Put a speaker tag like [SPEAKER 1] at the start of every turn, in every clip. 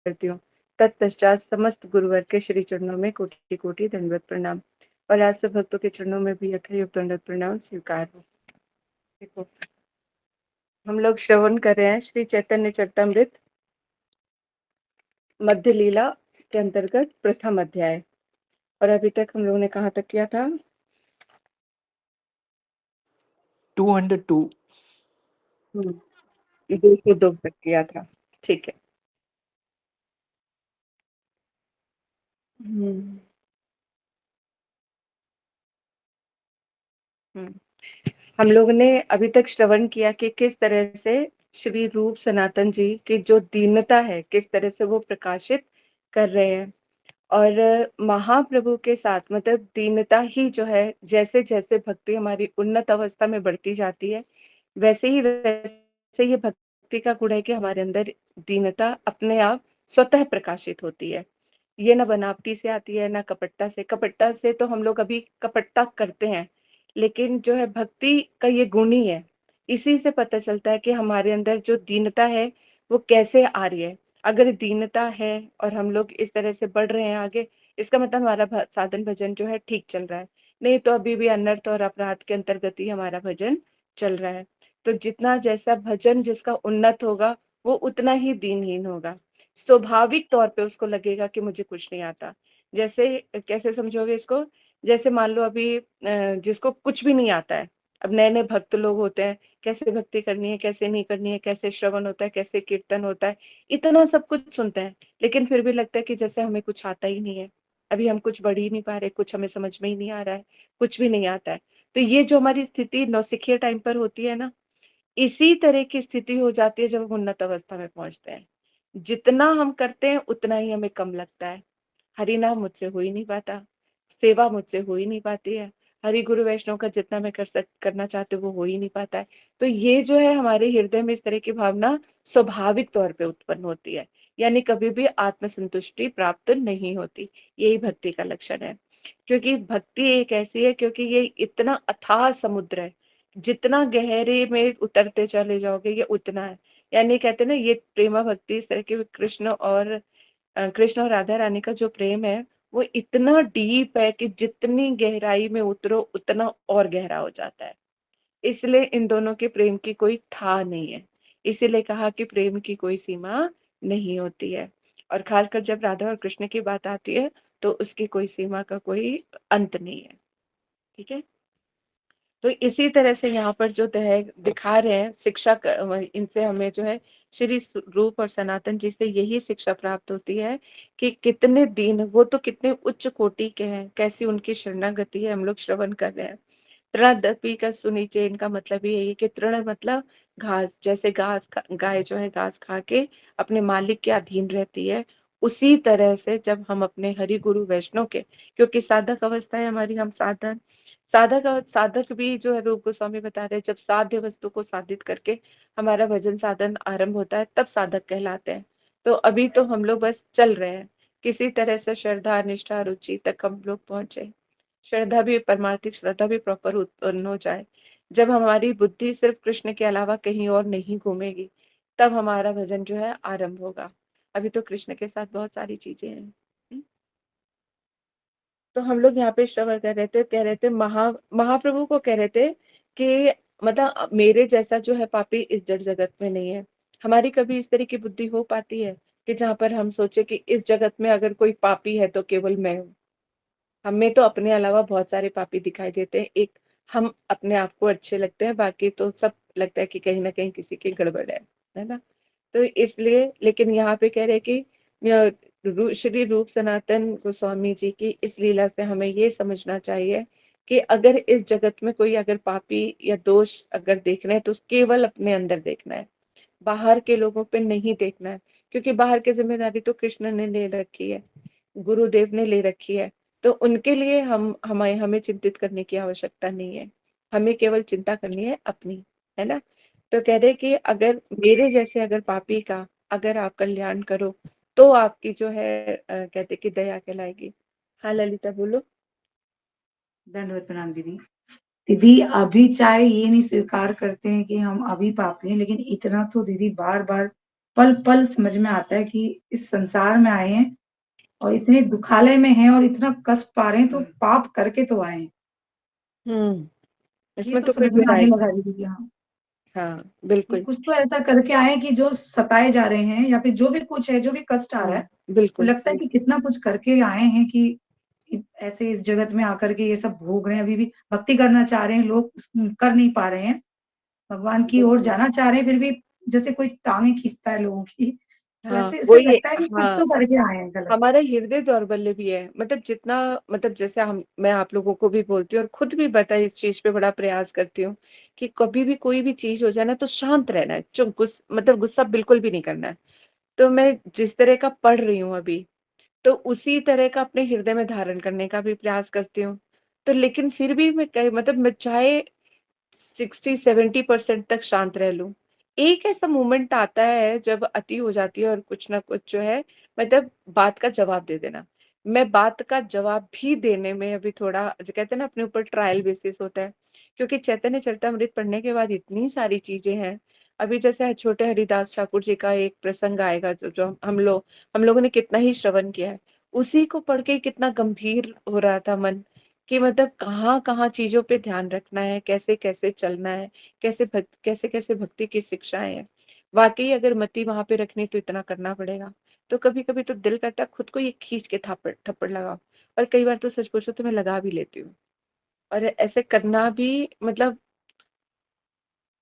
[SPEAKER 1] करती हूँ। तत्पश्चात समस्त गुरुवर के श्री चरणों में कोटि-कोटि दंडवत प्रणाम और आप सब भक्तों के चरणों में भी यथायोग्य दंडवत प्रणाम स्वीकार हो। देखो, हम लोग श्रवण कर रहे हैं श्री चैतन्य चरितामृत मध्य लीला के अंतर्गत प्रथम अध्याय और अभी तक हम लोगों ने कहाँ तक किया था?
[SPEAKER 2] 202
[SPEAKER 1] 202 तक किया था। ठीक है। हम लोगों ने अभी तक श्रवण किया कि किस तरह से श्री रूप सनातन जी की जो दीनता है किस तरह से वो प्रकाशित कर रहे हैं और महाप्रभु के साथ मतलब दीनता ही जो है जैसे जैसे भक्ति हमारी उन्नत अवस्था में बढ़ती जाती है वैसे ये भक्ति का गुण है कि हमारे अंदर दीनता अपने आप स्वतः प्रकाशित होती है। ये ना बनावटी से आती है ना कपटता से तो हम लोग अभी कपटता करते हैं लेकिन जो है भक्ति का ये गुण ही है। इसी से पता चलता है कि हमारे अंदर जो दीनता है वो कैसे आ रही है। अगर दीनता है और हम लोग इस तरह से बढ़ रहे हैं आगे इसका मतलब हमारा साधन भजन जो है ठीक चल रहा है। नहीं तो अभी भी अनर्थ और अपराध के अंतर्गत ही हमारा भजन चल रहा है। तो जितना जैसा भजन जिसका उन्नत होगा वो उतना ही दीनहीन होगा। स्वाभाविक तौर पे उसको लगेगा कि मुझे कुछ नहीं आता। जैसे कैसे समझोगे इसको? जैसे मान लो अभी जिसको कुछ भी नहीं आता है, अब नए-नए भक्त लोग होते हैं, कैसे भक्ति करनी है, कैसे नहीं करनी है, कैसे श्रवण होता है, कैसे कीर्तन होता है, इतना सब कुछ सुनते हैं, लेकिन फिर भी लगता है कि जैसे हमें कुछ आता ही नहीं है। अभी हम कुछ बढ़ ही नहीं पा रहे, कुछ हमें समझ में ही नहीं आ रहा है, कुछ भी नहीं आता है। तो ये जो हमारी स्थिति नौसिखिए टाइम पर होती है ना, इसी तरह की स्थिति हो जाती है जब हम उन्नत अवस्था में पहुँचते हैं। जितना हम करते हैं उतना ही हमें कम लगता है। हरि नाम मुझसे हो ही नहीं पाता, सेवा मुझसे हो ही नहीं पाती है, हरि गुरु वैष्णव का जितना मैं करना चाहती हूँ वो हो ही नहीं पाता है। तो ये जो है हमारे हृदय में इस तरह की भावना स्वाभाविक तौर पे उत्पन्न होती है, यानी कभी भी आत्मसंतुष्टि प्राप्त नहीं होती। यही भक्ति का लक्षण है। क्योंकि भक्ति एक ऐसी है क्योंकि ये इतना अथाह समुद्र है, जितना गहरे में उतरते चले जाओगे ये उतना है। यानी कहते हैं ना ये प्रेमा भक्ति इस तरह के कृष्ण और राधा रानी का जो प्रेम है वो इतना डीप है कि जितनी गहराई में उतरो उतना और गहरा हो जाता है। इसलिए इन दोनों के प्रेम की कोई था नहीं है। इसीलिए कहा कि प्रेम की कोई सीमा नहीं होती है और खासकर जब राधा और कृष्ण की बात आती है तो उसकी कोई सीमा का कोई अंत नहीं है। ठीक है। तो इसी तरह से यहाँ पर जो है दिखा रहे हैं इनसे हमें जो है श्री रूप और सनातन जी से यही शिक्षा प्राप्त होती है कि कितने दीन वो तो कितने उच्च कोटि के हैं, कैसी उनकी शरणागति है हम लोग श्रवण कर रहे हैं। तृणदपि का सुनीचे इनका मतलब यही है कि तृण मतलब घास, जैसे गाय जो है घास खा के अपने मालिक के अधीन रहती है उसी तरह से जब हम अपने हरि गुरु वैष्णव के क्योंकि साधक अवस्था है हमारी हम साधक भी जो है रूप गोस्वामी बता रहे हैं जब साध्य वस्तु को साधित करके हमारा भजन साधन आरंभ होता है तब साधक कहलाते हैं। तो अभी तो हम लोग बस चल रहे हैं किसी तरह से श्रद्धा निष्ठा रुचि तक हम लोग पहुंचे। श्रद्धा भी परमार्थिक श्रद्धा भी प्रॉपर उत्पन्न हो जाए। जब हमारी बुद्धि सिर्फ कृष्ण के अलावा कहीं और नहीं घूमेगी तब हमारा भजन जो है आरंभ होगा। अभी तो कृष्ण के साथ बहुत सारी चीजें हैं। तो हम लोग यहाँ पे श्रवण कर रहे थे कह रहे थे महाप्रभु को कह रहे थे कि मतलब मेरे जैसा जो है पापी इस जड़ जगत में नहीं है। हमारी कभी इस तरह की बुद्धि हो पाती है कि जहाँ पर हम सोचे कि इस जगत में अगर कोई पापी है तो केवल मैं हूँ। हमें तो अपने अलावा बहुत सारे पापी दिखाई देते हैं। एक हम अपने आप को अच्छे लगते हैं बाकी तो सब लगता है कि कहीं ना कहीं किसी की गड़बड़ है ना। तो इसलिए लेकिन यहाँ पे कह रहे हैं कि श्री रूप सनातन गोस्वामी जी की इस लीला से हमें ये समझना चाहिए कि अगर इस जगत में कोई अगर पापी या दोष अगर देखना है तो केवल अपने अंदर देखना है, बाहर के लोगों पे नहीं देखना है। क्योंकि बाहर की जिम्मेदारी तो कृष्ण ने ले रखी है, गुरुदेव ने ले रखी है। तो उनके लिए हमें हमें चिंतित करने की आवश्यकता नहीं है। हमें केवल चिंता करनी है अपनी, है ना। तो कह रहे कि अगर मेरे जैसे अगर पापी का अगर आप कल्याण करो तो आपकी जो है कहते कि दया कहलाएगी। हाँ ललिता बोलो।
[SPEAKER 3] दंडवत प्रणाम दीदी। दीदी अभी चाहे ये नहीं स्वीकार करते हैं कि हम अभी पापी हैं, लेकिन इतना तो दीदी बार बार पल पल समझ में आता है कि इस संसार में आए हैं और इतने दुखालय में हैं और इतना कष्ट पा रहे हैं, तो पाप करके तो आए हैं। ये
[SPEAKER 1] इसमें
[SPEAKER 3] तो
[SPEAKER 1] तो कोई
[SPEAKER 3] समझ में
[SPEAKER 1] बुराई
[SPEAKER 3] आने
[SPEAKER 1] नहीं।
[SPEAKER 3] लगा दीदी कि हाँ,
[SPEAKER 1] हाँ,
[SPEAKER 3] कि
[SPEAKER 1] बिल्कुल।
[SPEAKER 3] कुछ तो ऐसा करके आए हैं कि जो सताए जा रहे हैं या फिर जो भी कुछ है, जो भी कष्ट आ रहा है, तो
[SPEAKER 1] बिल्कुल
[SPEAKER 3] लगता है
[SPEAKER 1] सही।
[SPEAKER 3] कि कितना कुछ करके आए हैं कि ऐसे इस जगत में आकर के ये सब भोग रहे हैं। अभी भी भक्ति करना चाह रहे हैं लोग, कर नहीं पा रहे हैं। भगवान की ओर
[SPEAKER 1] बिल्कुल।
[SPEAKER 3] जाना चाह रहे हैं, फिर भी जैसे कोई टाँगें खींचता है लोगों की, तो
[SPEAKER 1] हाँ,
[SPEAKER 3] ऐसे ऐसे
[SPEAKER 1] वही।
[SPEAKER 3] लगता है कि कुछ
[SPEAKER 1] हाँ,
[SPEAKER 3] तो करके आए हैं गलत।
[SPEAKER 1] हमारा हृदय दौर्बल्य भी है, मतलब जितना, मतलब जैसे हम, मैं आप लोगों को भी बोलती हूँ और खुद भी बता इस चीज पे बड़ा प्रयास करती हूँ कि कभी भी कोई भी चीज हो जाए ना तो शांत रहना है, चुप, मतलब गुस्सा बिल्कुल भी नहीं करना है। तो मैं जिस तरह का पढ़ रही हूँ अभी, तो उसी तरह का अपने हृदय में धारण करने का भी प्रयास करती हूँ। तो लेकिन फिर भी मतलब मैं चाहे 60-70% तक शांत रह लूं, एक ऐसा मोमेंट आता है जब अति हो जाती है और कुछ ना कुछ जो है, मतलब बात का जवाब दे देना। मैं बात का जवाब भी देने में अभी थोड़ा, जो कहते हैं ना, अपने ऊपर ट्रायल बेसिस होता है, क्योंकि चैतन्य चरितमृत पढ़ने के बाद इतनी सारी चीजें हैं। अभी जैसे छोटे हरिदास ठाकुर जी का एक प्रसंग आएगा, जो हम लोगों ने कितना ही श्रवण किया है, उसी को पढ़ के कितना गंभीर हो रहा था मन, कि मतलब कहाँ कहाँ चीजों पे ध्यान रखना है, कैसे कैसे चलना है, कैसे कैसे भक्ति की शिक्षाएं हैं। वाकई अगर मति वहां पे रखनी तो इतना करना पड़ेगा। तो कभी कभी तो दिल करता है खुद को ये खींच के थप्पड़ थप्पड़ लगाओ, और कई बार तो सच पूछो तो मैं लगा भी लेती हूँ। और ऐसे करना भी, मतलब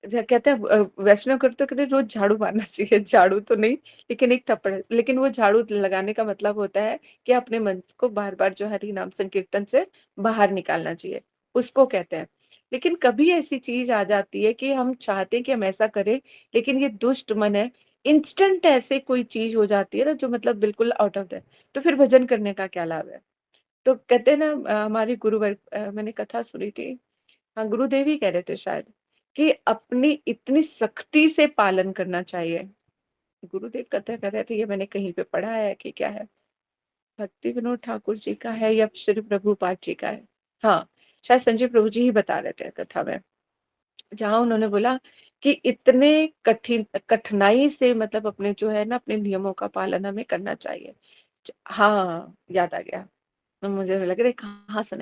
[SPEAKER 1] कहते हैं वैष्णव करते, कहते हैं रोज झाड़ू मारना चाहिए, झाड़ू तो नहीं, लेकिन एक थप्पड़, लेकिन वो झाड़ू लगाने का मतलब होता है कि अपने मन को बार बार जो हरि नाम संकीर्तन से बाहर निकालना चाहिए, उसको कहते हैं। लेकिन कभी ऐसी चीज आ जाती है कि हम चाहते हैं कि हम ऐसा करें, लेकिन ये दुष्ट मन है, इंस्टेंट ऐसे कोई चीज हो जाती है ना जो मतलब बिल्कुल आउट ऑफ द, तो फिर भजन करने का क्या लाभ है। तो कहते हैं ना, हमारी गुरुवर, मैंने कथा सुनी थी, हाँ गुरुदेव ही कह रहे थे शायद, कि अपनी इतनी सख्ती से पालन करना चाहिए। गुरुदेव कथा कर रहे थे, ये मैंने कहीं पे पढ़ा है कि क्या है, भक्ति विनोद ठाकुर जी का है या श्री प्रभुपाद जी का है, हाँ शायद संजय प्रभु जी ही बता रहे थे कथा में, जहां उन्होंने बोला कि इतने कठिनाई से, मतलब अपने जो है ना, अपने नियमों का पालन हमें करना चाहिए। हाँ, याद आ गया। तो मुझे लग रहा है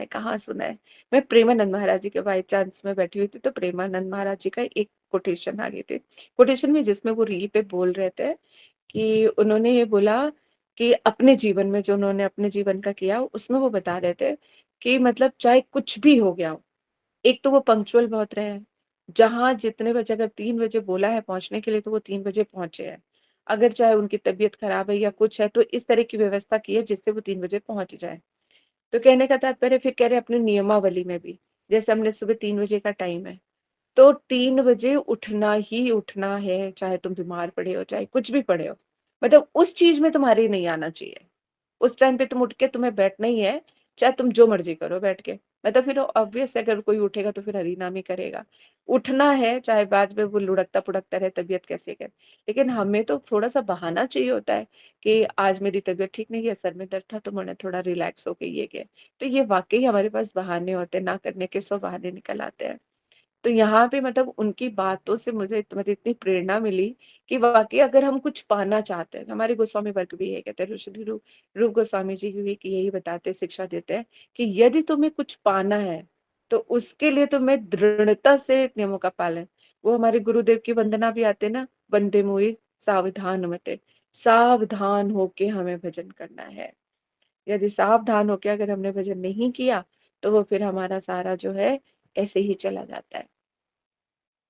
[SPEAKER 1] कहाँ सुना है। मैं प्रेमानंद महाराज जी के बाई चांस में बैठी हुई थी, तो प्रेमानंद महाराज जी का एक कोटेशन आ गई थी, कोटेशन में, जिसमें वो रील पे बोल रहे थे कि उन्होंने ये बोला कि अपने जीवन में जो उन्होंने अपने जीवन का किया, उसमें वो बता रहे थे कि मतलब चाहे कुछ भी हो गया हो, एक तो वो पंक्चुअल बहुत रहे हैं, जहां जितने बजे, अगर 3 बजे बोला है पहुंचने के लिए, तो वो 3 बजे पहुंचे हैं। अगर चाहे उनकी तबीयत खराब है या कुछ है, तो इस तरह की व्यवस्था की है जिससे वो 3 बजे पहुंच जाए। तो कहने का तात्पर्य, फिर कह रहे अपने नियमावली में भी, जैसे हमने सुबह 3 बजे का टाइम है, तो 3 बजे उठना ही उठना है, चाहे तुम बीमार पड़े हो, चाहे कुछ भी पड़े हो, मतलब उस चीज में तुम्हारे नहीं आना चाहिए। उस टाइम पे तुम उठ के तुम्हें बैठना ही है, चाहे तुम जो मर्जी करो बैठ के, मतलब फिर ऑब्वियस है, अगर कोई उठेगा तो फिर हरि नाम ही करेगा। उठना है, चाहे बाद में वो लुढ़कता पुढ़कता रहे, तबीयत कैसे करे, लेकिन हमें तो थोड़ा सा बहाना चाहिए होता है कि आज मेरी तबीयत ठीक नहीं है, सर में दर्द था, तो मैंने थोड़ा रिलैक्स होके ये किया। तो ये वाकई हमारे पास बहाने होते हैं, ना करने के 100 बहाने निकल आते हैं। तो यहाँ पे मतलब उनकी बातों से मुझे मतलब इतनी प्रेरणा मिली कि वाकई अगर हम कुछ पाना चाहते हैं, हमारे गोस्वामी वर्ग भी ये कहते हैं, श्री रूप गोस्वामी जी भी यही बताते, शिक्षा देते हैं कि यदि तुम्हें कुछ पाना है, तो उसके लिए तुम्हें दृढ़ता से नियमों का पालन। वो हमारे गुरुदेव की वंदना भी आते ना, वंदे मोहि सावधान मते, सावधान होके हमें भजन करना है। यदि सावधान होके अगर हमने भजन नहीं किया, तो वो फिर हमारा सारा जो है ऐसे ही चला जाता है।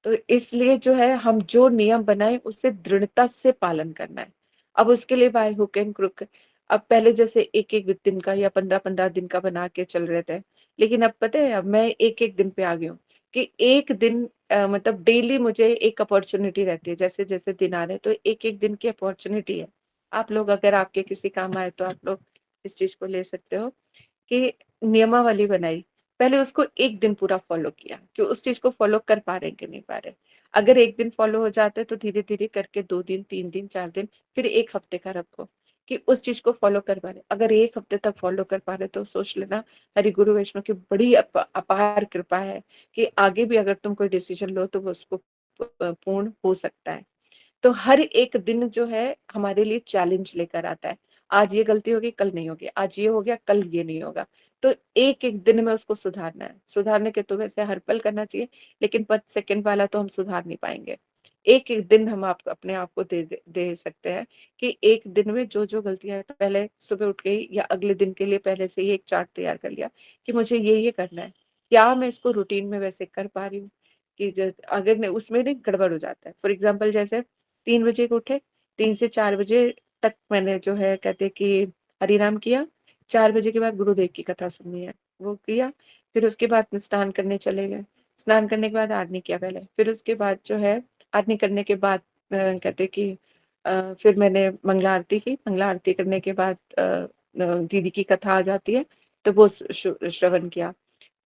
[SPEAKER 1] तो इसलिए जो है, हम जो नियम बनाए उसे दृढ़ता से पालन करना है। अब उसके लिए बाय हुक एंड क्रुक, अब पहले जैसे एक एक दिन का या 15-15 दिन का बना के चल रहे थे, लेकिन अब पता है, अब मैं एक एक दिन पे आ गई हूँ कि एक दिन, मतलब डेली मुझे एक अपॉर्चुनिटी रहती है, जैसे जैसे दिन आ रहे हैं, तो एक एक दिन की अपॉर्चुनिटी है। आप लोग अगर आपके किसी काम आए तो आप लोग इस चीज को ले सकते हो कि नियमावली बनाई, पहले उसको एक दिन पूरा फॉलो किया कि उस चीज को फॉलो कर पा रहे हैं कि नहीं पा रहे। अगर एक दिन फॉलो हो जाते तो धीरे धीरे करके 2 दिन, 3 दिन, 4 दिन, फिर एक हफ्ते का रखो कि उस चीज को फॉलो कर पा रहे। अगर एक हफ्ते तक फॉलो कर पा रहे तो सोच लेना, हरि गुरु वैष्णव की बड़ी अपार कृपा है कि आगे भी अगर तुम कोई डिसीजन लो तो वो उसको पूर्ण हो सकता है। तो हर एक दिन जो है हमारे लिए चैलेंज लेकर आता है। आज ये गलती होगी, कल नहीं होगी, आज ये हो गया, कल ये नहीं होगा। तो एक-एक दिन में उसको सुधारना है। सुधारने के तो वैसे हर पल करना चाहिए, लेकिन पर सेकंड वाला तो हम सुधार नहीं पाएँगे। एक-एक दिन हम आप अपने आप को दे सकते हैं कि एक दिन में जो-जो गलतियाँ हैं, तो पहले सुबह उठ के ही या अगले दिन के लिए पहले से ही एक चार्ट तैयार कर लिया कि मुझे ये करना है। क्या मैं इसको रूटीन में वैसे कर पा रही हूँ? कि ज अगर नहीं उसमें नहीं गड़बड़ हो जाता है। फॉर एग्ज़ाम्पल जैसे 3 बजे को उठे, 3 से 4 बजे तक मैंने जो है कहते हैं कि हरि नाम किया, 4 बजे के बाद गुरुदेव की कथा सुननी है, वो किया, फिर उसके बाद स्नान करने चले गए। स्नान करने के बाद आरती किया पहले, फिर उसके बाद जो है आरती करने के बाद कहते हैं कि फिर मैंने मंगला आरती की, मंगला आरती करने के बाद दीदी की कथा आ जाती है, तो वो श्रवण किया।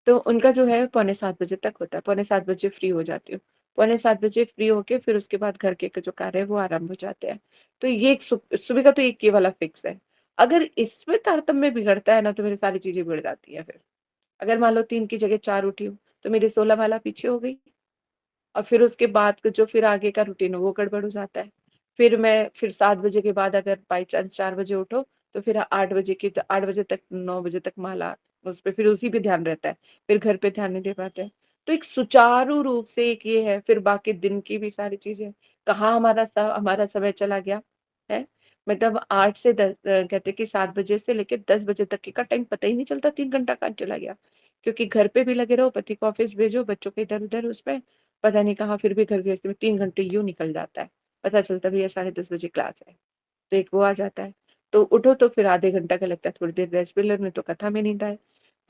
[SPEAKER 1] तो उनका जो है पौने 7 बजे तक होता है, पौने 7 बजे फ्री हो जाती हूँ। पौने 7 बजे फ्री होके फिर उसके बाद घर के जो कार्य है वो आरंभ हो जाते हैं। तो ये एक सुबह का तो एक ये वाला फिक्स है। अगर इसमें तारतम्य बिगड़ता है ना तो मेरी सारी चीज़ें बिगड़ जाती हैं फिर। अगर मान लो 3 की जगह 4 उठी हूँ, तो मेरी 16 माला पीछे हो गई। और फिर उसके बाद का जो फिर आगे का रूटीन है वो गड़बड़ हो जाता है। फिर 7 बजे के बाद अगर बाय चांस 4 बजे उठो, तो फिर 8 बजे की 8 बजे तक 9 बजे तक माला उस पे फिर उसी पे ध्यान रहता है। फिर घर पे ध्यान नहीं दे पाते हैं। तो एक सुचारू रूप से एक ये है, फिर बाकी दिन की भी सारी चीज़ें, कहाँ हमारा समय चला गया, है? मतलब 8 से 10 कहते हैं कि 7 बजे से लेके 10 बजे तक का टाइम पता ही नहीं चलता 3 घंटा कहाँ चला गया। क्योंकि घर पे भी लगे रहो, पति को ऑफ़िस भेजो, बच्चों को इधर-उधर उसमें पता नहीं कहाँ फिर भी घर गृहस्थी में 3 घंटे यूँ निकल जाता है। पता चलता भैया 10:30 बजे क्लास है, तो एक वो आ जाता है। तो उठो तो फिर आधे घंटा का लगता है थोड़ी देर रेस्ट भी लेने तो कथा में नींद आए।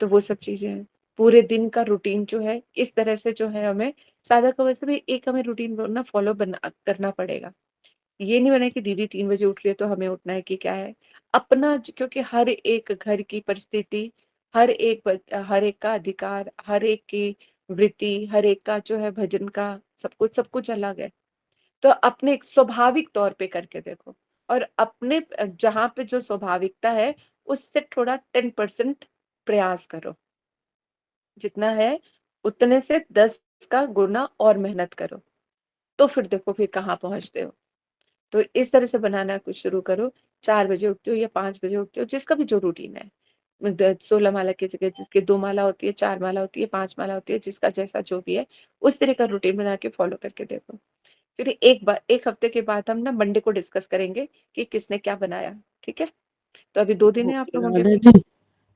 [SPEAKER 1] तो वो सब चीज़ें हैं। पूरे दिन का रूटीन जो है इस तरह से जो है हमें सादा का वैसे भी एक हमें रूटीन ना फ़ॉलो करना पड़ेगा। ये नहीं बना कि दीदी 3 बजे उठ रही है तो हमें उठना है कि क्या है। अपना क्योंकि हर एक घर की परिस्थिति, हर एक का अधिकार, हर एक की वृत्ति, हर एक का जो है भजन का सब कुछ अलग है। तो अपने एक स्वाभाविक तौर पे करके देखो और अपने जहाँ पे जो स्वाभाविकता है उससे थोड़ा 10% प्रयास करो। जितना है उतने से 10 का गुना और मेहनत करो। तो फिर देखो फिर कहाँ पहुँचते हो। तो इस तरह से बनाना कुछ शुरू करो। 4 बजे उठते हो या 5 बजे उठते हो, जिसका भी जो रूटीन है। 16 माला की जगह जिसकी 2 माला होती है, 4 माला होती है, 5 माला होती है, जिसका जैसा जो भी है, उस तरह का रूटीन बना के फॉलो करके देखो। फिर 1 हफ्ते के बाद हम ना मंडे को डिस्कस करेंगे कि किसने क्या बनाया, ठीक है? तो अभी 2 दिन
[SPEAKER 4] तो
[SPEAKER 1] है आप लोगों के
[SPEAKER 4] राधा
[SPEAKER 1] पास।
[SPEAKER 4] जी,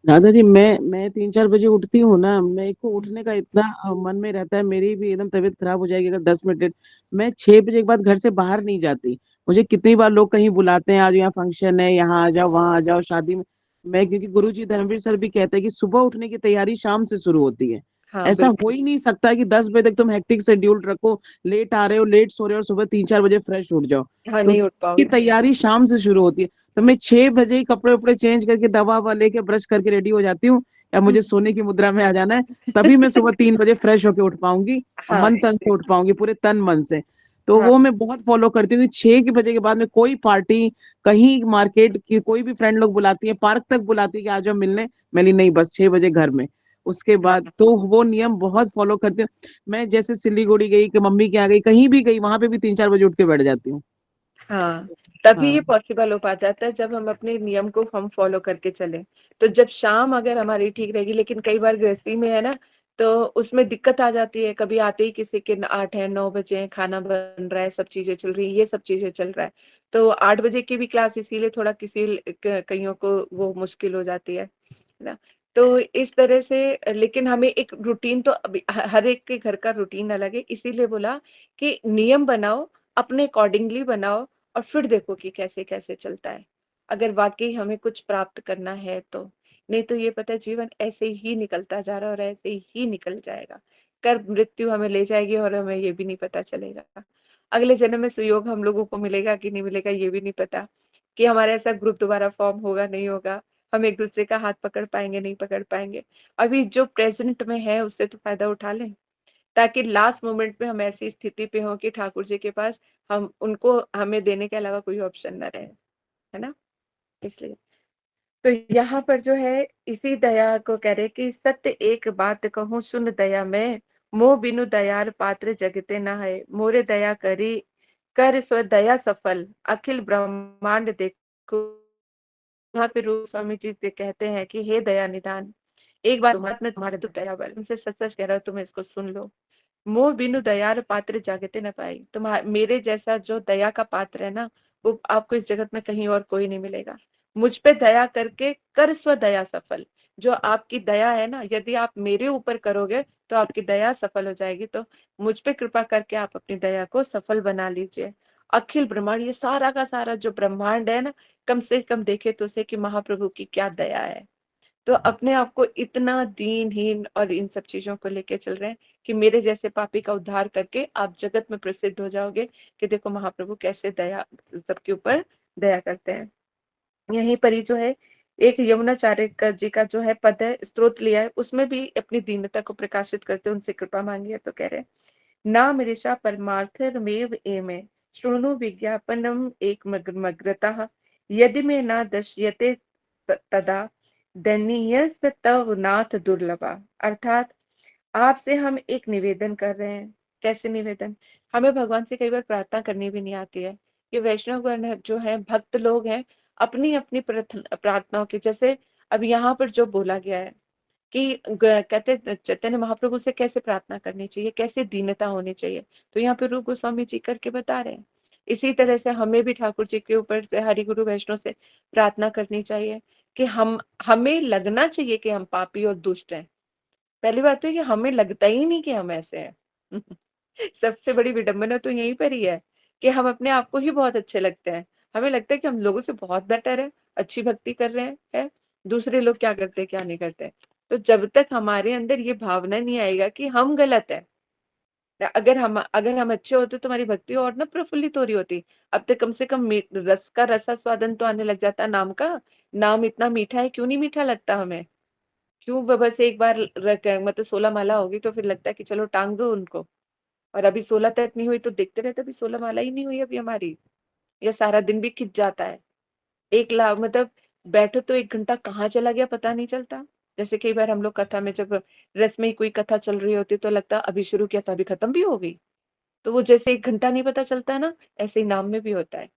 [SPEAKER 4] राधा जी, मैं 3-4 बजे उठती हूँ ना, मेरे को उठने का इतना मन में रहता है, मेरी भी एकदम तबीयत खराब हो जाएगी अगर 10 मिनट लेट। मैं 6 बजे के बाद घर से बाहर नहीं जाती। मुझे कितनी बार लोग कहीं बुलाते हैं, आज यहाँ फंक्शन है, यहाँ आ जाओ, वहाँ आ जाओ, शादी में। मैं क्योंकि गुरुजी धर्मवीर सर भी कहते हैं कि सुबह उठने की तैयारी शाम से शुरू होती है।
[SPEAKER 1] हाँ,
[SPEAKER 4] ऐसा हो
[SPEAKER 1] बिल्कुल।
[SPEAKER 4] ही नहीं सकता कि 10 बजे तक तुम हेक्टिक शेड्यूल रखो, लेट आ रहे हो, लेट सो रहे हो और सुबह 3-4 बजे फ्रेश उठ जाओ।
[SPEAKER 1] हाँ,
[SPEAKER 4] तो
[SPEAKER 1] नहीं उठ
[SPEAKER 4] इसकी
[SPEAKER 1] पाओगे।
[SPEAKER 4] तैयारी शाम से शुरू होती है। तो मैं 6 बजे ही कपड़े उपड़े चेंज करके दवा ववा लेके ब्रश करके रेडी हो जाती हूँ, या मुझे सोने की मुद्रा में आ जाना है, तभी मैं सुबह 3 बजे फ्रेश होके उठ पाऊंगी और
[SPEAKER 1] हाँ,
[SPEAKER 4] मन तन से उठ पाऊंगी, पूरे तन मन से। तो
[SPEAKER 1] हाँ,
[SPEAKER 4] वो मैं बहुत फॉलो करती हूँ कि 6 के बजे के बाद में कोई पार्टी, कहीं मार्केट की कोई भी फ्रेंड लोग बुलाती है, पार्क तक बुलाती है कि आ जाओ मिलने, मैंने नहीं, बस 6 बजे घर में। उसके बाद
[SPEAKER 1] हाँ,
[SPEAKER 4] तो वो नियम बहुत फॉलो करती हूँ। मैं जैसे सिलीगुड़ी गई कि मम्मी के यहाँ गई, कहीं भी गई, वहां पे भी 3-4 बजे उठ के बैठ जाती हूँ।
[SPEAKER 1] हाँ। तभी
[SPEAKER 4] हाँ।
[SPEAKER 1] ये पॉसिबल हो पा जाता है जब हम अपने नियम को हम फॉलो करके चलें। तो जब शाम अगर हमारी ठीक रहेगी लेकिन कई बार गृहस्थी में है ना, तो उसमें दिक्कत आ जाती है। कभी आते ही किसी के 8 है, 9 बजे हैं, खाना बन रहा है, सब चीज़ें चल रही हैं, ये सब चीज़ें चल रहा है। तो 8 बजे की भी क्लास इसीलिए थोड़ा किसी कइयों को वो मुश्किल हो जाती है ना? तो इस तरह से लेकिन हमें एक रूटीन तो अभी हर एक के घर का रूटीन अलग है, इसीलिए बोला कि नियम बनाओ, अपने अकॉर्डिंगली बनाओ और फिर देखो कि कैसे-कैसे चलता है। अगर वाक़ई हमें कुछ प्राप्त करना है तो। नहीं तो ये पता है जीवन ऐसे ही निकलता जा रहा है और ऐसे ही निकल जाएगा। कब मृत्यु हमें ले जाएगी और हमें ये भी नहीं पता चलेगा। अगले जन्म में सुयोग हम लोगों को मिलेगा कि नहीं मिलेगा ये भी नहीं पता। कि हमारा ऐसा ग्रुप दोबारा फॉर्म होगा, नहीं होगा। हम एक-दूसरे का हाथ पकड़ पाएँगे, नहीं पकड़ पाएँगे। अभी जो प्रेज़ेंट में है उससे तो फ़ायदा उठा लें। ताकि लास्ट मोमेंट में हम ऐसी स्थिति पे हों कि ठाकुर जी के पास हम उनको हमें देने के अलावा कोई ऑप्शन ना रहे, है ना? इसलिए। तो यहाँ पर जो है इसी दया को कह रहे कि सत्य एक बात कहूँ सुन दया मैं, मोह बिनु दयार पात्र जगते न है। मोरे दया करी कर स्व दया सफल, अखिल ब्रह्मांड देखो। यहाँ पे रूप स्वामी जी से कहते हैं कि हे दया निधान, एक बार तुम्हारे दुख दया बल, उनसे सच सच कह रहा हूँ, तुम इसको सुन लो। मोह बिनु दयार पात्र जागते न पाई। तुम्हारे मेरे जैसा जो दया का पात्र है ना, वो आपको इस जगत में कहीं और कोई नहीं मिलेगा। मुझ पे दया करके कर स्व दया सफल। जो आपकी दया है ना, यदि आप मेरे ऊपर करोगे तो आपकी दया सफल हो जाएगी। तो मुझ पे कृपा करके आप अपनी दया को सफल बना लीजिए। अखिल ब्रह्मांड, ये सारा का सारा जो ब्रह्मांड है ना, कम से कम देखे तो उसे कि महाप्रभु की क्या दया है। तो अपने आप को इतना दीनहीन और इन सब चीजों को लेके चल रहे हैं कि मेरे जैसे पापी का उद्धार करके आप जगत में प्रसिद्ध हो जाओगे कि देखो महाप्रभु कैसे दया सबके ऊपर दया करते हैं। यहीं पर ही जो है एक यमुनाचार्य जी का जो है पद है, स्त्रोत लिया है, उसमें भी अपनी दीनता को प्रकाशित करते हैं, उनसे कृपा मांगी है। तो कह रहे हैं, नामृषा परमार्थमेव एमे शृणु विज्ञापनम एक मग्रतः यदि मे न दश्यते तदा दनीयस्त तव नाथ दुर्लभा। अर्थात आपसे हम एक निवेदन कर रहे हैं। कैसे निवेदन? हमें भगवान से कई बार प्रार्थना करनी भी नहीं आती है। ये वैष्णव गण जो है, भक्त लोग हैं, अपनी अपनी प्रार्थनाओं की, जैसे अब यहाँ पर जो बोला गया है कि कहते चैतन्य महाप्रभु से कैसे प्रार्थना करनी चाहिए, कैसे दीनता होनी चाहिए, तो यहाँ पे रूप गोस्वामी जी करके बता रहे हैं। इसी तरह से हमें भी ठाकुर जी के ऊपर से हरि गुरु वैष्णव से प्रार्थना करनी चाहिए कि हमें लगना चाहिए कि हम पापी और दुष्ट हैं। पहली बात तो ये कि हमें लगता ही नहीं कि हम ऐसे हैं। सबसे बड़ी विडंबना तो यहीं पर ही है कि हम अपने आप को ही बहुत अच्छे लगते हैं। हमें लगता है कि हम लोगों से बहुत बेटर है, अच्छी भक्ति कर रहे हैं, दूसरे लोग क्या करते हैं क्या नहीं करते। तो जब तक हमारे अंदर ये भावना नहीं आएगा कि हम गलत है, अगर हम अच्छे होते तो हमारी भक्ति और ना प्रफुल्लित हो रही होती। अब तक कम से कम रस का रसा स्वादन तो आने लग जाता नाम का। नाम इतना मीठा है, क्यों नहीं मीठा लगता हमें? क्यों बस एक बार मतलब 16 माला होगी तो फिर लगता है कि चलो टांग दो उनको, और अभी 16 तक नहीं हुई तो देखते रहते अभी 16 माला ही नहीं हुई अभी हमारी, या सारा दिन भी खिंच जाता है। एक लाख मतलब बैठो तो 1 घंटा कहाँ चला गया पता नहीं चलता। जैसे कई बार हम लोग कथा में, जब रस में कोई कथा चल रही होती तो लगता अभी शुरू किया था अभी खत्म भी हो गई। तो वो जैसे 1 घंटा नहीं पता चलता है ना, ऐसे ही नाम में भी होता है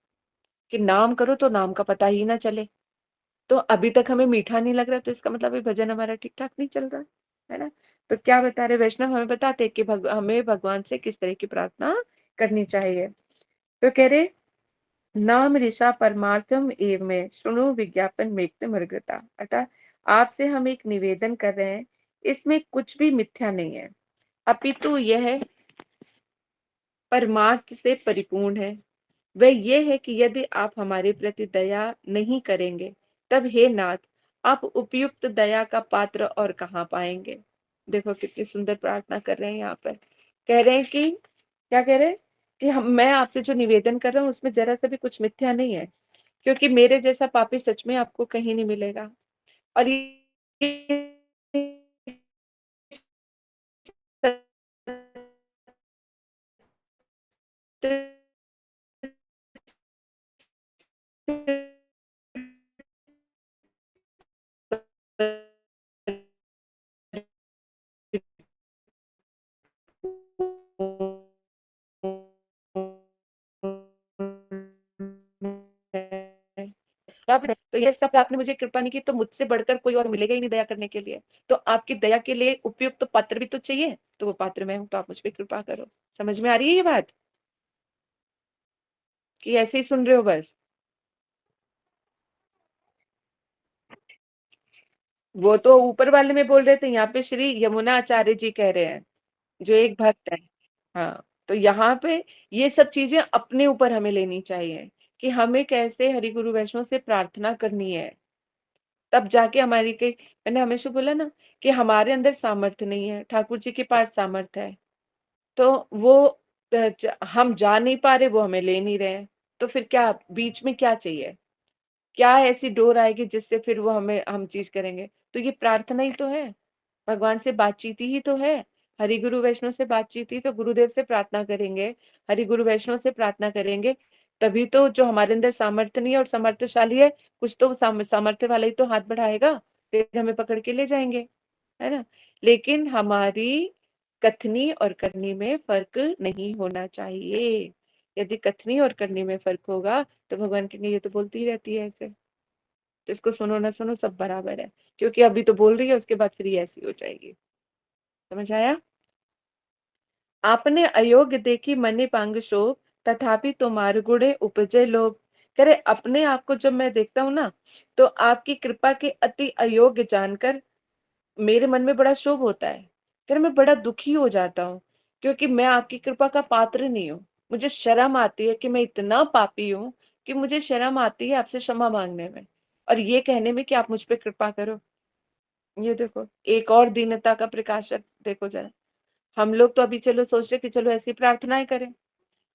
[SPEAKER 1] कि नाम करो तो नाम का पता ही ना चले। तो अभी तक हमें मीठा नहीं लग रहा, तो इसका मतलब भजन हमारा ठीक ठाक नहीं चल रहा है ना। तो क्या बता रहे वैष्णव, हमें बताते कि हमें भगवान से किस तरह की प्रार्थना करनी चाहिए। तो कह रहे, नाम ऋषा परमार्थम एव में सुनो विज्ञापन मेघ मृगता। अर्थात आपसे हम एक निवेदन कर रहे हैं, इसमें कुछ भी मिथ्या नहीं है, अपितु यह परमार्थ से परिपूर्ण है। वह ये है कि यदि आप हमारे प्रति दया नहीं करेंगे, तब हे नाथ, आप उपयुक्त दया का पात्र और कहाँ पाएंगे। देखो कितनी सुंदर प्रार्थना कर रहे हैं यहाँ पर। कह रहे हैं कि क्या कह रहे हैं कि मैं आपसे जो निवेदन कर रहा हूँ उसमें जरा सा भी कुछ मिथ्या नहीं है, क्योंकि मेरे जैसा पापी सच में आपको कहीं नहीं मिलेगा। और तो ये सब आपने मुझे कृपा नहीं की तो मुझसे बढ़कर कोई और मिलेगा ही नहीं दया करने के लिए। तो आपकी दया के लिए उपयुक्त तो पात्र भी तो चाहिए, तो वो पात्र मैं हूं, तो आप मुझ पे कृपा करो। समझ में आ रही है ये बात कि ऐसे ही सुन रहे हो बस? वो तो ऊपर वाले में बोल रहे थे, यहाँ पे श्री यमुना आचार्य जी कह रहे हैं, जो एक भक्त है। हाँ, तो यहाँ पे ये सब चीजें अपने ऊपर हमें लेनी चाहिए कि हमें कैसे हरि गुरु वैष्णव से प्रार्थना करनी है। तब जाके हमारी के, मैंने हमेशा बोला ना कि हमारे अंदर सामर्थ्य नहीं है, ठाकुर जी के पास सामर्थ्य है। तो वो हम जा नहीं पा रहे, वो हमें ले नहीं रहे हैं। तो फिर क्या बीच में क्या चाहिए? क्या ऐसी डोर आएगी जिससे फिर वो हम चीज करेंगे? तो ये प्रार्थना ही तो है, भगवान से बातचीत ही तो है। हरि गुरु वैष्णव से बातचीत ही तो, गुरुदेव से प्रार्थना करेंगे, हरि गुरु वैष्णव से प्रार्थना करेंगे, तभी तो जो हमारे अंदर सामर्थ्य नहीं है और सामर्थ्यशाली है, कुछ तो सामर्थ्य वाला ही तो हाथ बढ़ाएगा, फिर हमें पकड़ के ले जाएंगे, है ना। लेकिन हमारी कथनी और करनी में फर्क नहीं होना चाहिए। यदि कथनी और करनी में फर्क होगा तो भगवान कहेंगे ये तो बोलती ही रहती है ऐसे, तो इसको सुनो ना सुनो सब बराबर है, क्योंकि अभी तो बोल रही है, उसके बाद फिर ये ऐसी हो जाएगी। समझ आया? आपने अयोग्य देखी मनि पांग शोभ, तथापि तुम्हारे गुणे उपजे लोभ। कह रहे अपने आप को जब मैं देखता हूँ ना, तो आपकी कृपा के अति अयोग्य जानकर मेरे मन में बड़ा शोभ होता है। कह रहे मैं बड़ा दुखी हो जाता हूँ, क्योंकि मैं आपकी कृपा का पात्र नहीं हूँ। मुझे शर्म आती है कि मैं इतना पापी हूँ कि मुझे शर्म आती है आपसे क्षमा मांगने में, और ये कहने में कि आप मुझ पे कृपा करो। ये देखो एक और दीनता का प्रकाशक देखो जरा। हम लोग तो अभी चलो सोच रहे कि चलो ऐसी प्रार्थनाएं करें,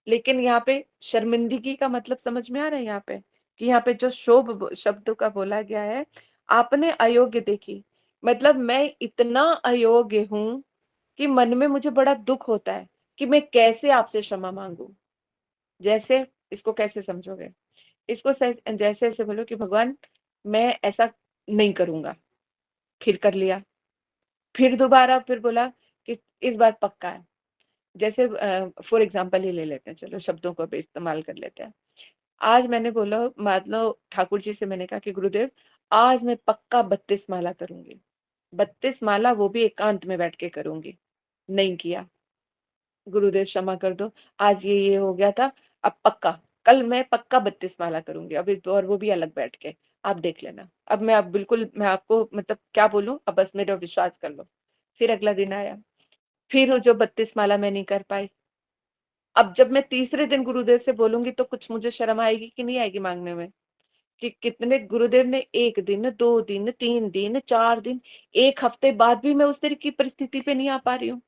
[SPEAKER 1] लेकिन यहाँ पे शर्मिंदगी का मतलब समझ में आ रहा है यहाँ पे, कि यहाँ पे जो शोभ शब्द का बोला गया है, आपने अयोग्य देखी, मतलब मैं इतना अयोग्य हूं कि मन में मुझे बड़ा दुख होता है कि मैं कैसे आपसे क्षमा मांगू। जैसे इसको कैसे समझोगे? इसको जैसे ऐसे बोलो कि भगवान मैं ऐसा नहीं करूंगा, फिर कर लिया, फिर दोबारा फिर बोला कि इस बार पक्का है। जैसे फॉर एग्जाम्पल ही ले लेते हैं, चलो शब्दों को भी इस्तेमाल कर लेते हैं। आज मैंने बोला, मान लो ठाकुर जी से मैंने कहा कि गुरुदेव आज मैं पक्का 32 माला करूंगी, 32 माला वो भी एकांत में बैठ के करूंगी। नहीं किया, गुरुदेव क्षमा कर दो, आज ये हो गया था, अब पक्का कल मैं पक्का 32 माला करूंगी, अभी तो, और वो भी अलग बैठ के, आप देख लेना। अब मैं, अब बिल्कुल मैं आपको मतलब क्या बोलूं, अब बस मेरा विश्वास कर लो। फिर अगला दिन आया, फिर वो जो 32 माला मैं नहीं कर पाई। अब जब मैं तीसरे दिन गुरुदेव से बोलूंगी तो कुछ मुझे शर्म आएगी कि नहीं आएगी मांगने में? कि कितने गुरुदेव ने, 1 दिन, 2 दिन, 3 दिन, 4 दिन, 1 हफ्ते बाद भी मैं उस तरह की परिस्थिति पे नहीं आ पा रही हूँ,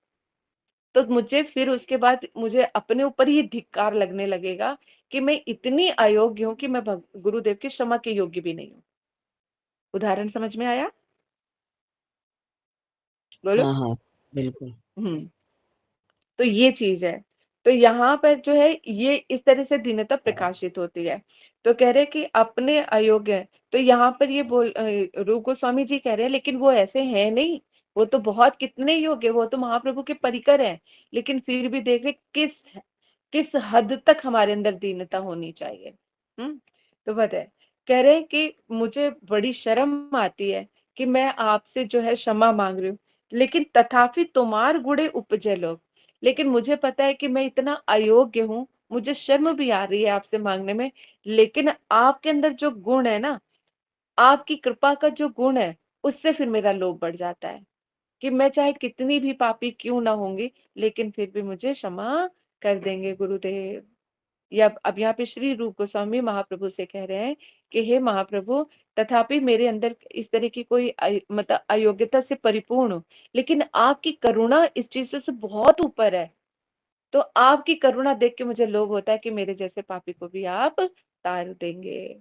[SPEAKER 1] तो मुझे फिर उसके बाद मुझे अपने ऊपर ही धिक्कार लगने लगेगा कि मैं इतनी अयोग्य हूँ कि मैं गुरुदेव की क्षमा के योग्य भी नहीं हूँ। उदाहरण समझ में आया? बोलो।
[SPEAKER 4] हाँ हाँ बिल्कुल।
[SPEAKER 1] हम्म। तो ये चीज है। तो यहाँ पर जो है ये इस तरह से दीनता प्रकाशित होती है। तो कह रहे कि अपने अयोग्य है। तो यहाँ पर ये रूप गोस्वामी जी कह रहे हैं लेकिन वो ऐसे हैं नहीं, वो तो बहुत कितने योग्य, वो तो महाप्रभु के परिकर हैं, लेकिन फिर भी देख रहे किस किस हद तक हमारे अंदर दीनता होनी चाहिए। तो बताए, कह रहे कि मुझे बड़ी शर्म आती है कि मैं आपसे जो है क्षमा मांग रही हूँ, लेकिन तथापि तुम्हार गुणे उपजे लोग। लेकिन मुझे पता है कि मैं इतना अयोग्य हूँ, मुझे शर्म भी आ रही है आपसे मांगने में, लेकिन आपके अंदर जो गुण है ना, आपकी कृपा का जो गुण है, उससे फिर मेरा लोभ बढ़ जाता है कि मैं चाहे कितनी भी पापी क्यों ना होंगी, लेकिन फिर भी मुझे क्षमा कर देंगे गुरुदेव। या अब यहाँ पे श्री रूप गोस्वामी महाप्रभु से कह रहे हैं कि हे महाप्रभु, तथापि मेरे अंदर इस तरह की कोई मतलब अयोग्यता से परिपूर्ण हो, लेकिन आपकी करुणा इस चीज से बहुत ऊपर है। तो आपकी करुणा देख के मुझे लोभ होता है कि मेरे जैसे पापी को भी आप तार देंगे।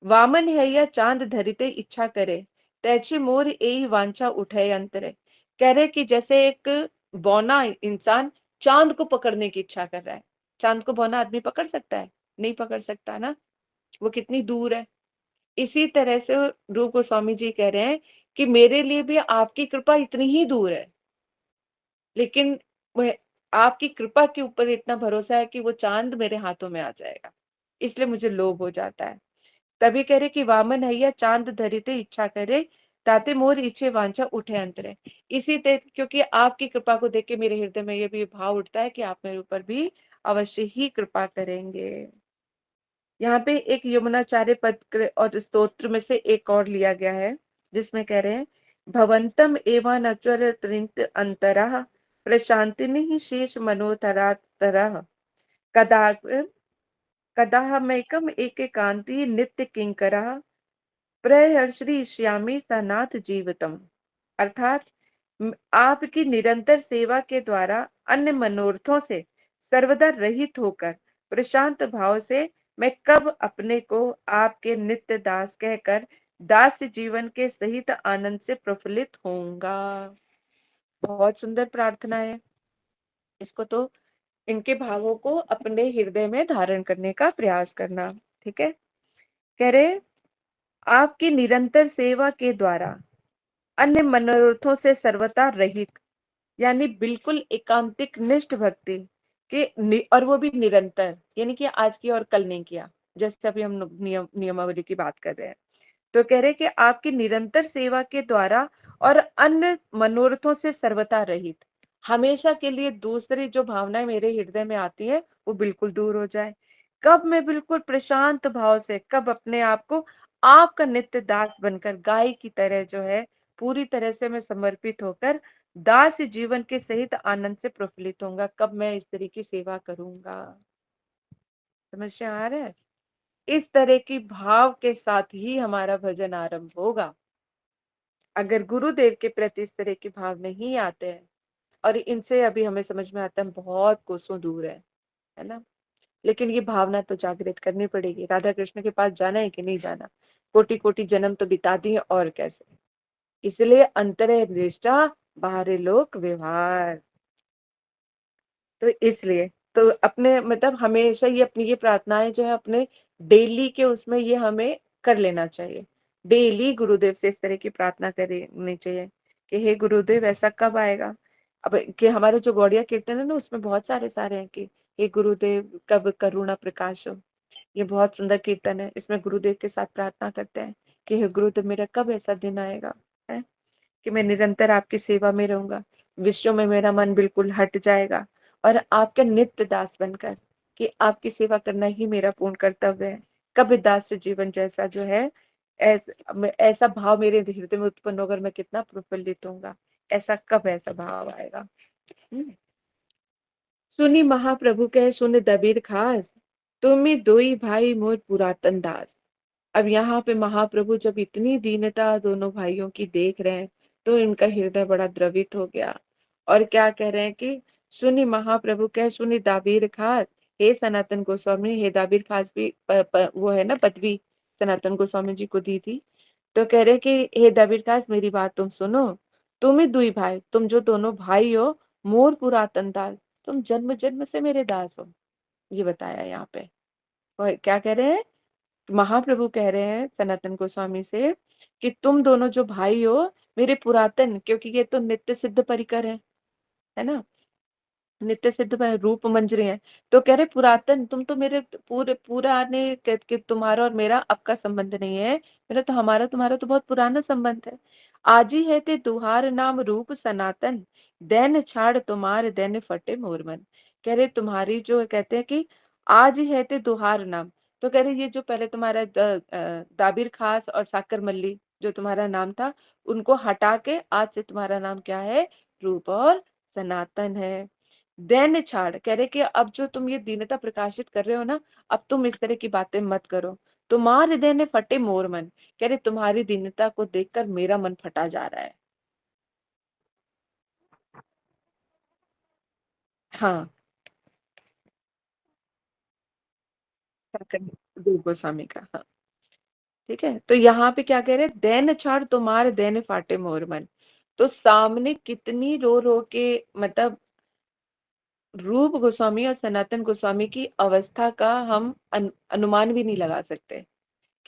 [SPEAKER 1] वामन है या चांद धरिते इच्छा करे, तैचे मोर यही वांछा उठे अंतरे। कह रहे कि जैसे एक बौना इंसान चांद को पकड़ने की इच्छा कर रहा है। चांद को बौना आदमी पकड़ सकता है? नहीं पकड़ सकता ना, वो कितनी दूर है। इसी तरह से रूप गोस्वामी जी कह रहे हैं कि मेरे लिए भी आपकी कृपा इतनी ही दूर है, लेकिन वह आपकी कृपा के ऊपर इतना भरोसा है कि वो चांद मेरे हाथों में आ जाएगा, इसलिए मुझे लोभ हो जाता है। तभी कह रहे कि वामन हैया चांद धरिते इच्छा करे, ताते मोर इच्छे वांछा उठे अंतरे। इसी तरह क्योंकि आपकी कृपा को देख के मेरे हृदय में ये भी भाव उठता है कि आप मेरे ऊपर भी अवश्य ही कृपा करेंगे। यहाँ पे एक यमुनाचार्य पद और स्तोत्र में से एक और लिया गया है, जिसमें कह रहे हैं भवंतम एवं अचर त्रिंत अंतरा, प्रशांतिनि शेष मनोतरा तरह, कदा कदाहमेकम एकांती नित्य किंकरः, प्रहर्षि श्यामी सनाथ जीवितम। अर्थात आपकी निरंतर सेवा के द्वारा अन्य मनोरथों से सर्वदा रहित होकर प्रशांत भाव से मैं कब अपने को आपके नित्य दास कहकर दास जीवन के सहित आनंद से प्रफुल्लित होऊंगा। बहुत सुंदर प्रार्थना है। इसको तो इनके भावों को अपने हृदय में धारण करने का प्रयास करना। ठीक है, कह रहे आपकी निरंतर सेवा के द्वारा अन्य मनोरथों से सर्वथा रहित, यानी बिल्कुल एकांतिक निष्ठ भक्ति और वो भी निरंतर, यानी कि आज किया और कल नहीं किया, जैसे अभी हम नियमावली की बात कर रहे हैं। तो कह रहे कि आपकी निरंतर सेवा के द्वारा और अन्य मनोरथों से सर्वथा रहित, हमेशा के लिए दूसरी जो भावनाएं मेरे हृदय में आती है वो बिल्कुल दूर हो जाए। कब मैं बिल्कुल प्रशांत भाव से, कब अपने आप को आपका नित्य दास बनकर गाय की तरह जो है पूरी तरह से मैं समर्पित होकर दास जीवन के सहित आनंद से प्रफुल्लित होऊंगा, कब मैं इस तरह की सेवा करूंगा। समझ में आ रहा है? इस तरह की भाव के साथ ही हमारा भजन आरंभ होगा। अगर गुरुदेव के प्रति इस तरह के भाव नहीं आते हैं, और इनसे अभी हमें समझ में आता है बहुत कोसों दूर है ना। लेकिन ये भावना तो जागृत करनी पड़ेगी। राधा कृष्ण के पास जाना है कि नहीं जाना, कोटि कोटि जन्म तो बिता दिए, और कैसे। इसलिए अंतरे दृष्टा बाहरी लोक व्यवहार। तो इसलिए तो अपने मतलब हमेशा ये अपनी ये प्रार्थनाएं जो है अपने डेली के उसमें ये हमें कर लेना चाहिए। डेली गुरुदेव से इस तरह की प्रार्थना करनी चाहिए कि हे गुरुदेव ऐसा कब आएगा। अब कि हमारे जो गौड़िया कीर्तन है ना उसमें बहुत सारे हैं कि हे गुरुदेव कब करुणा प्रकाश हो। ये बहुत सुंदर कीर्तन है, इसमें गुरुदेव के साथ प्रार्थना करते हैं कि हे गुरुदेव मेरा कब ऐसा दिन आएगा है कि मैं निरंतर आपकी सेवा में रहूंगा, विश्व में मेरा मन बिल्कुल हट जाएगा और आपके नित्य दास बनकर कि आपकी सेवा करना ही मेरा पूर्ण कर्तव्य है। कब दास जीवन जैसा जो है ऐसा भाव मेरे हृदय में उत्पन्न होकर मैं कितना प्रफुल्लित होऊंगा, ऐसा कब ऐसा भाव आएगा। सुनी महाप्रभु कहे सुन दबीर खास, तुम्ही दोई भाई मोर पुरातन दास। अब यहाँ पे महाप्रभु जब इतनी दीनता दोनों भाइयों की देख रहे हैं तो इनका हृदय बड़ा द्रवित हो गया। और क्या कह रहे हैं कि सुनी महाप्रभु कह सुनी दाबीर खास, हे सनातन गोस्वामी। हे दाबीर खास भी वो है ना पदवी सनातन गोस्वामी जी को दी थी। तो कह रहे कि हे दाबीर खास मेरी बात तुम सुनो, तुम ही दुई भाई, तुम जो दोनों भाई हो, मोर पुरातन दास, तुम जन्म जन्म से मेरे दास हो। ये बताया यहाँ पे। और क्या कह रहे हैं, महाप्रभु कह रहे हैं सनातन गोस्वामी से कि तुम दोनों जो भाई हो मेरे पुरातन, क्योंकि ये तो नित्य सिद्ध परिकर है ना, नित्य सिद्ध रूप मंजरी है। तो कह रहे पुरातन, तुम तो मेरे पुराने कि तुम्हारा और मेरा अब का संबंध नहीं है, मेरा तो हमारा तुम्हारा तो बहुत पुराना संबंध है। आज ही है ते तुहार नाम रूप सनातन, दैन छाड़ तुम्हार दैन फटे मोरमन। कह रहे तुम्हारी जो कहते हैं कि आज ही है ते दुहार नाम। तो कह रहे ये जो पहले तुम्हारा दाबिर खास और साकर मल्ली जो तुम्हारा नाम था, उनको हटा के आज से तुम्हारा नाम क्या है, रूप और सनातन है। दैन छाड़, कह रहे कि अब जो तुम ये दीनता प्रकाशित कर रहे हो ना, अब तुम इस तरह की बातें मत करो। तुम्हारे देने फटे मोर मन, कह रहे तुम्हारी दीनता को देखकर मेरा मन फटा जा रहा है। हाँ, गुरु गोस्वामी का, हाँ ठीक है। तो यहाँ पे क्या कह रहे हैं, दैन छाड़ तुम्हारे दैन फाटे मोर मन। तो सामने कितनी रो रो के मतलब रूप गोस्वामी और सनातन गोस्वामी की अवस्था का हम अनुमान भी नहीं लगा सकते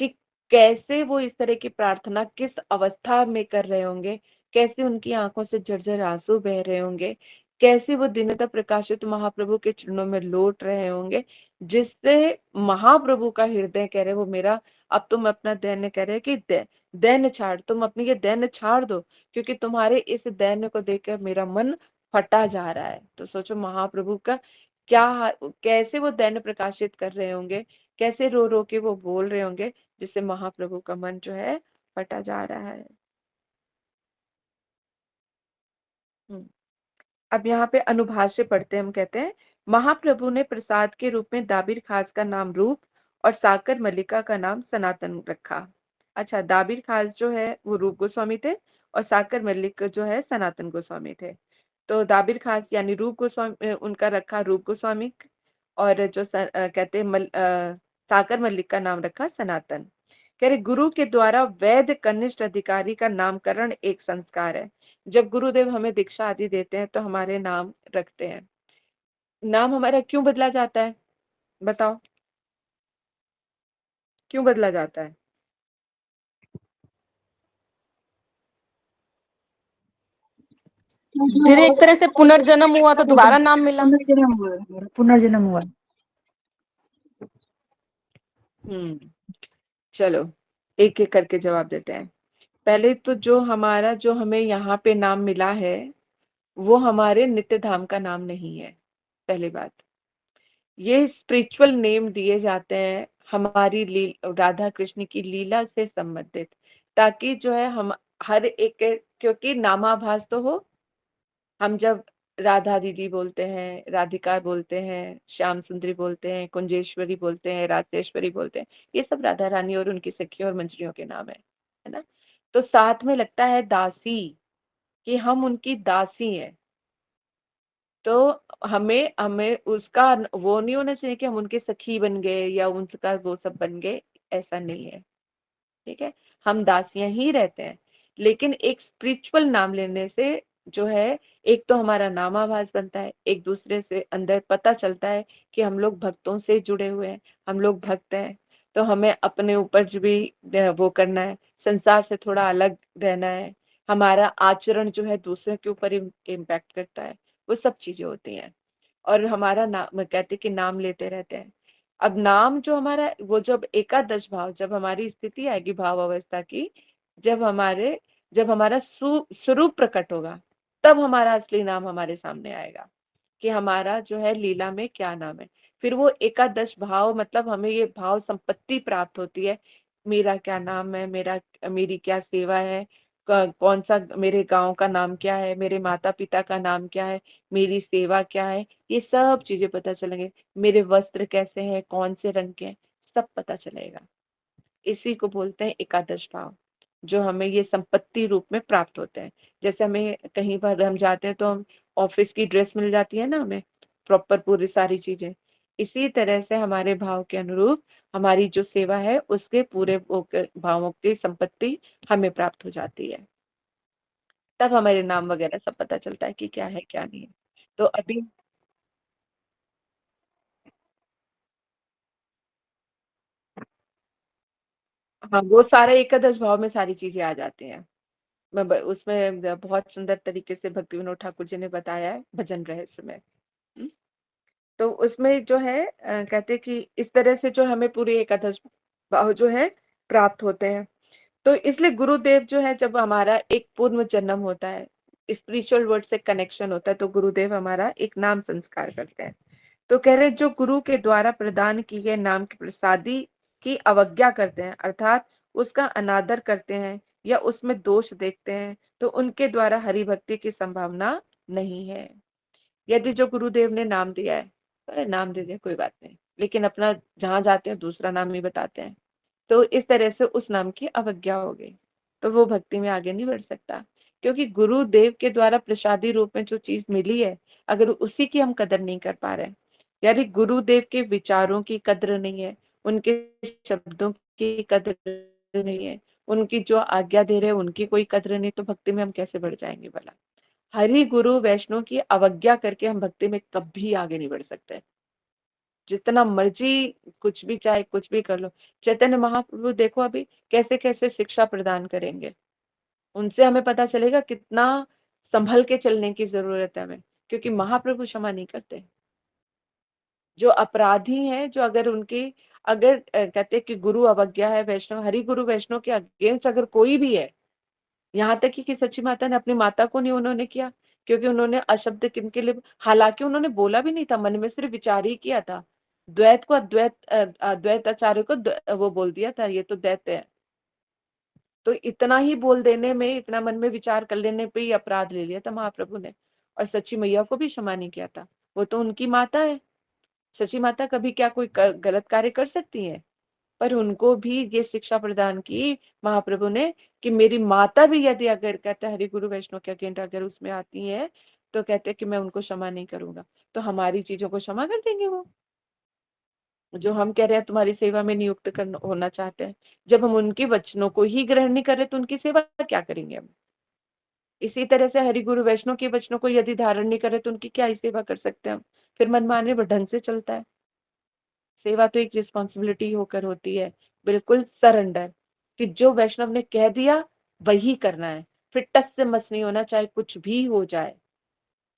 [SPEAKER 1] कि कैसे वो इस तरह की प्रार्थना किस अवस्था में कर रहे होंगे, कैसे उनकी आंखों से झरझर आंसू बह रहे होंगे, कैसे वो दीनता प्रकाशित महाप्रभु के चरणों में लौट रहे होंगे, जिससे महाप्रभु का हृदय कह रहे वो मेरा, अब तुम अपना दैन्य कह रहे कि दैन्य छाड़, तुम अपनी ये दैन्य छाड़ दो, क्योंकि तुम्हारे इस दैन्य को देखकर मेरा मन फटा जा रहा है। तो सोचो महाप्रभु का क्या, कैसे वो दैन्य प्रकाशित कर रहे होंगे, कैसे रो रो के वो बोल रहे होंगे, जिससे महाप्रभु का मन जो है फटा जा रहा है। हम्म। अब यहाँ पे अनुभाष्य पढ़ते हैं, हम कहते हैं महाप्रभु ने प्रसाद के रूप में दाबिर खास का नाम रूप और साकर मल्लिका का नाम सनातन रखा। अच्छा, दाबिर खास जो है वो रूप गोस्वामी थे और साकर मल्लिक जो है सनातन गोस्वामी थे। तो दाबिर खास यानी रूप गोस्वामी उनका रखा रूप गोस्वामी, और जो कहते हैं साकर मल्लिक का नाम रखा सनातन। कह रहे गुरु के द्वारा वैध कनिष्ठ अधिकारी का नामकरण एक संस्कार है। जब गुरुदेव हमें दीक्षा आदि देते हैं तो हमारे नाम रखते हैं। नाम हमारा क्यों बदला जाता है, बताओ क्यों बदला जाता है।
[SPEAKER 5] दीदी एक तरह से पुनर्जन्म हुआ तो दोबारा नाम मिला।
[SPEAKER 3] पुनर्जन्म हुआ हमारा, पुनर्जन्म हुआ।
[SPEAKER 1] चलो एक एक करके जवाब देते हैं। पहले तो जो हमें यहाँ पे नाम मिला है वो हमारे नित्य धाम का नाम नहीं है। पहली बात, ये स्पिरिचुअल नेम दिए जाते हैं हमारी राधा कृष्ण की लीला से संबंधित, ताकि जो है हम हर एक, क्योंकि नामाभास तो हो, हम जब राधा दीदी बोलते हैं, राधिका बोलते हैं, श्याम सुंदरी बोलते हैं, कुंजेश्वरी बोलते हैं, राजेश्वरी बोलते हैं, ये सब राधा रानी और उनकी सखियों और मंजरियों के नाम है ना। तो साथ में लगता है दासी, कि हम उनकी दासी हैं। तो हमें हमें उसका वो नहीं होना चाहिए कि हम उनके सखी बन गए या उनका वो सब बन गए, ऐसा नहीं है। ठीक है, हम दासियां ही रहते हैं, लेकिन एक स्पिरिचुअल नाम लेने से जो है, एक तो हमारा नामाभास बनता है, एक दूसरे से अंदर पता चलता है कि हम लोग भक्तों से जुड़े हुए हैं, हम लोग भक्त हैं। तो हमें अपने ऊपर जो भी वो करना है, संसार से थोड़ा अलग रहना है, हमारा आचरण जो है दूसरे के ऊपर इम्पैक्ट करता है, वो सब चीजें होती हैं। और हमारा नाम, कहते कि नाम लेते रहते हैं। अब नाम जो हमारा, वो जब एकादश भाव, जब हमारी स्थिति आएगी भाव अवस्था की, जब हमारा स्वरूप प्रकट होगा, तब हमारा असली नाम हमारे सामने आएगा कि हमारा जो है लीला में क्या नाम है। फिर वो एकादश भाव, मतलब हमें ये भाव संपत्ति प्राप्त होती है। मेरा क्या नाम है, मेरी क्या सेवा है, कौन सा मेरे गांव का नाम क्या है, मेरे माता पिता का नाम क्या है, मेरी सेवा क्या है, ये सब चीजें पता चलेंगे। मेरे वस्त्र कैसे हैं, कौन से रंग के हैं, सब पता चलेगा। इसी को बोलते हैं एकादश भाव, जो हमें ये संपत्ति रूप में प्राप्त होते हैं। जैसे हमें कहीं पर हम जाते हैं तो हम ऑफिस की ड्रेस मिल जाती है ना, हमें प्रॉपर पूरी सारी चीजें। इसी तरह से हमारे भाव के अनुरूप हमारी जो सेवा है, उसके पूरे भावों की संपत्ति हमें प्राप्त हो जाती है। तब हमारे नाम वगैरह सब पता चलता है कि क्या है क्या नहीं है। तो अभी हाँ, वो सारे एकादश भाव में सारी चीजें आ जाती हैं। उसमें बहुत सुंदर तरीके से भक्ति विनोद ठाकुर जी ने बताया है भजन रहस्य में। हम्म। तो उसमें जो है कहते कि इस तरह से जो हमें पूरे एकादश भाव जो है प्राप्त होते हैं। तो इसलिए गुरुदेव जो है, जब हमारा एक पूर्व जन्म होता है, स्पिरिचुअल वर्ल्ड से कनेक्शन होता है, तो गुरुदेव हमारा एक नाम संस्कार करते हैं। तो कह रहे, जो गुरु के द्वारा प्रदान किए गए नाम की प्रसादी की अवज्ञा करते हैं, अर्थात उसका अनादर करते हैं या उसमें दोष देखते हैं, तो उनके द्वारा हरि भक्ति की संभावना नहीं है। यदि जो गुरुदेव ने नाम दिया है, अरे नाम दे दिया कोई बात नहीं, लेकिन अपना जहां जाते हैं दूसरा नाम ही बताते हैं, तो इस तरह से उस नाम की अवज्ञा हो गई, तो वो भक्ति में आगे नहीं बढ़ सकता। क्योंकि गुरुदेव के द्वारा प्रसादी रूप में जो चीज मिली है, अगर उसी की हम कदर नहीं कर पा रहे हैं, यानी गुरुदेव के विचारों की कद्र नहीं है, उनके शब्दों की कद्र नहीं है, उनकी जो आज्ञा दे रहे हैं उनकी कोई कद्र नहीं, तो भक्ति में हम कैसे बढ़ जाएंगे भला। हरि गुरु वैष्णव की अवज्ञा करके हम भक्ति में कभी आगे नहीं बढ़ सकते, जितना मर्जी कुछ भी चाहे कुछ भी कर लो। चैतन्य महाप्रभु देखो अभी कैसे कैसे शिक्षा प्रदान करेंगे, उनसे हमें पता चलेगा कितना संभल के चलने की जरूरत है हमें, क्योंकि महाप्रभु क्षमा नहीं करते। जो अपराधी हैं, जो अगर कहते हैं कि गुरु अवज्ञा है, वैष्णव हरि गुरु वैष्णव के अगेंस्ट अगर कोई भी है, यहाँ तक कि सच्ची माता ने अपनी माता को नहीं उन्होंने किया, क्योंकि उन्होंने अशब्द किनके लिए, हालांकि उन्होंने बोला भी नहीं था, मन में सिर्फ विचार ही किया था। द्वैत को अद्वैत आचार्य को वो बोल दिया था, ये तो दैत्य है। तो इतना ही बोल देने में, इतना मन में विचार कर लेने पे ही अपराध ले लिया था महाप्रभु ने, और सच्ची मैया को भी क्षमा नहीं किया था। वो तो उनकी माता है, सच्ची माता कभी क्या कोई गलत कार्य कर सकती है? पर उनको भी ये शिक्षा प्रदान की महाप्रभु ने कि मेरी माता भी यदि अगर कहते हरि गुरु वैष्णव के अगेंस्ट अगर उसमें आती है, तो कहते कि मैं उनको क्षमा नहीं करूंगा। तो हमारी चीजों को क्षमा कर देंगे वो, जो हम कह रहे हैं तुम्हारी सेवा में नियुक्त करना होना चाहते हैं। जब हम उनके वचनों को ही ग्रहण नहीं कर रहे, तो उनकी सेवा क्या करेंगे हम? इसी तरह से हरि गुरु वैष्णव के वचनों को यदि धारण नहीं करे, तो उनकी क्या ही सेवा कर सकते हैं हम? फिर मनमाने ढंग से चलता है। सेवा तो एक रिस्पॉन्सिबिलिटी होकर होती है, बिल्कुल सरेंडर, कि जो वैष्णव ने कह दिया वही करना है, फिर टस से मस नहीं होना, चाहे कुछ भी हो जाए।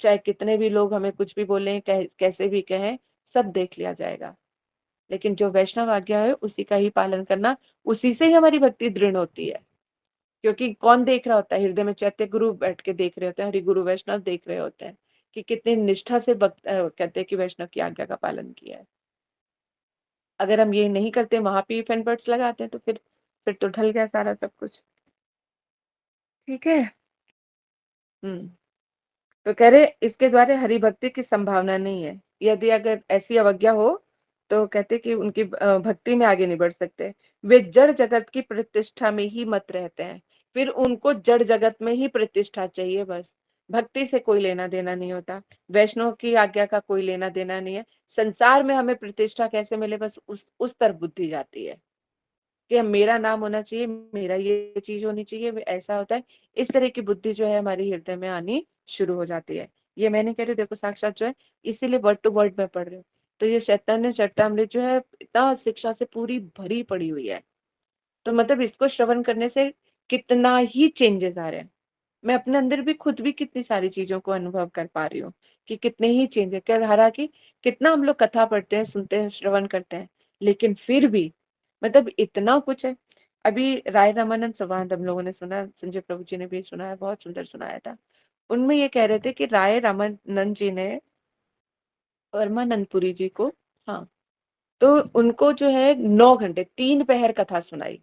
[SPEAKER 1] चाहे कितने भी लोग हमें कुछ भी बोलें, कैसे भी कहें, सब देख लिया जाएगा। लेकिन जो वैष्णव आज्ञा है उसी का ही पालन करना, उसी से ही हमारी भक्ति दृढ़ होती है। क्योंकि कौन देख रहा होता है, हृदय में चैत्य गुरु बैठ के देख रहे होते हैं, हरि गुरु वैष्णव देख रहे होते हैं कि कितनी निष्ठा से भक्त कहते हैं कि वैष्णव की आज्ञा का पालन किया है। अगर हम ये नहीं करते, वहां पे फैन बर्ड्स लगाते हैं, तो फिर तो ढल गया सारा सब कुछ। ठीक है। तो कह रहे इसके द्वारा हरि भक्ति की संभावना नहीं है। यदि अगर ऐसी अवज्ञा हो तो कहते कि उनकी भक्ति में आगे नहीं बढ़ सकते। वे जड़ जगत की प्रतिष्ठा में ही मत रहते हैं, फिर उनको जड़ जगत में ही प्रतिष्ठा चाहिए बस। भक्ति से कोई लेना देना नहीं होता, वैष्णव की आज्ञा का कोई लेना देना नहीं है। संसार में हमें प्रतिष्ठा कैसे मिले, बस उस तरफ बुद्धि जाती है कि मेरा नाम होना चाहिए, मेरा ये चीज होनी चाहिए, ऐसा होता है। इस तरह की बुद्धि जो है हमारे हृदय में आनी शुरू हो जाती है। ये मैं नहीं कह रही, देखो साक्षात जो है, इसीलिए वर्ड टू वर्ड में पढ़ रही हूँ। तो ये चैतन्य चरितामृत जो है इतना शिक्षा से पूरी भरी पड़ी हुई है। तो मतलब इसको श्रवण करने से कितना ही चेंजेस आ रहे हैं। मैं अपने अंदर भी खुद भी कितनी सारी चीजों को अनुभव कर पा रही हूँ कि कितने ही चेंजेस। क्या हालांकि कितना हम लोग कथा पढ़ते हैं, सुनते हैं, श्रवण करते हैं, लेकिन फिर भी मतलब इतना कुछ है। अभी राय रामानंद संवाद हम लोगों ने सुना, संजय प्रभु जी ने भी सुनाया, बहुत सुंदर सुनाया था। उनमें ये कह रहे थे कि राय रामानंद जी ने परमानंदपुरी जी को, हाँ, तो उनको जो है 9 घंटे 3 पहर कथा सुनाई।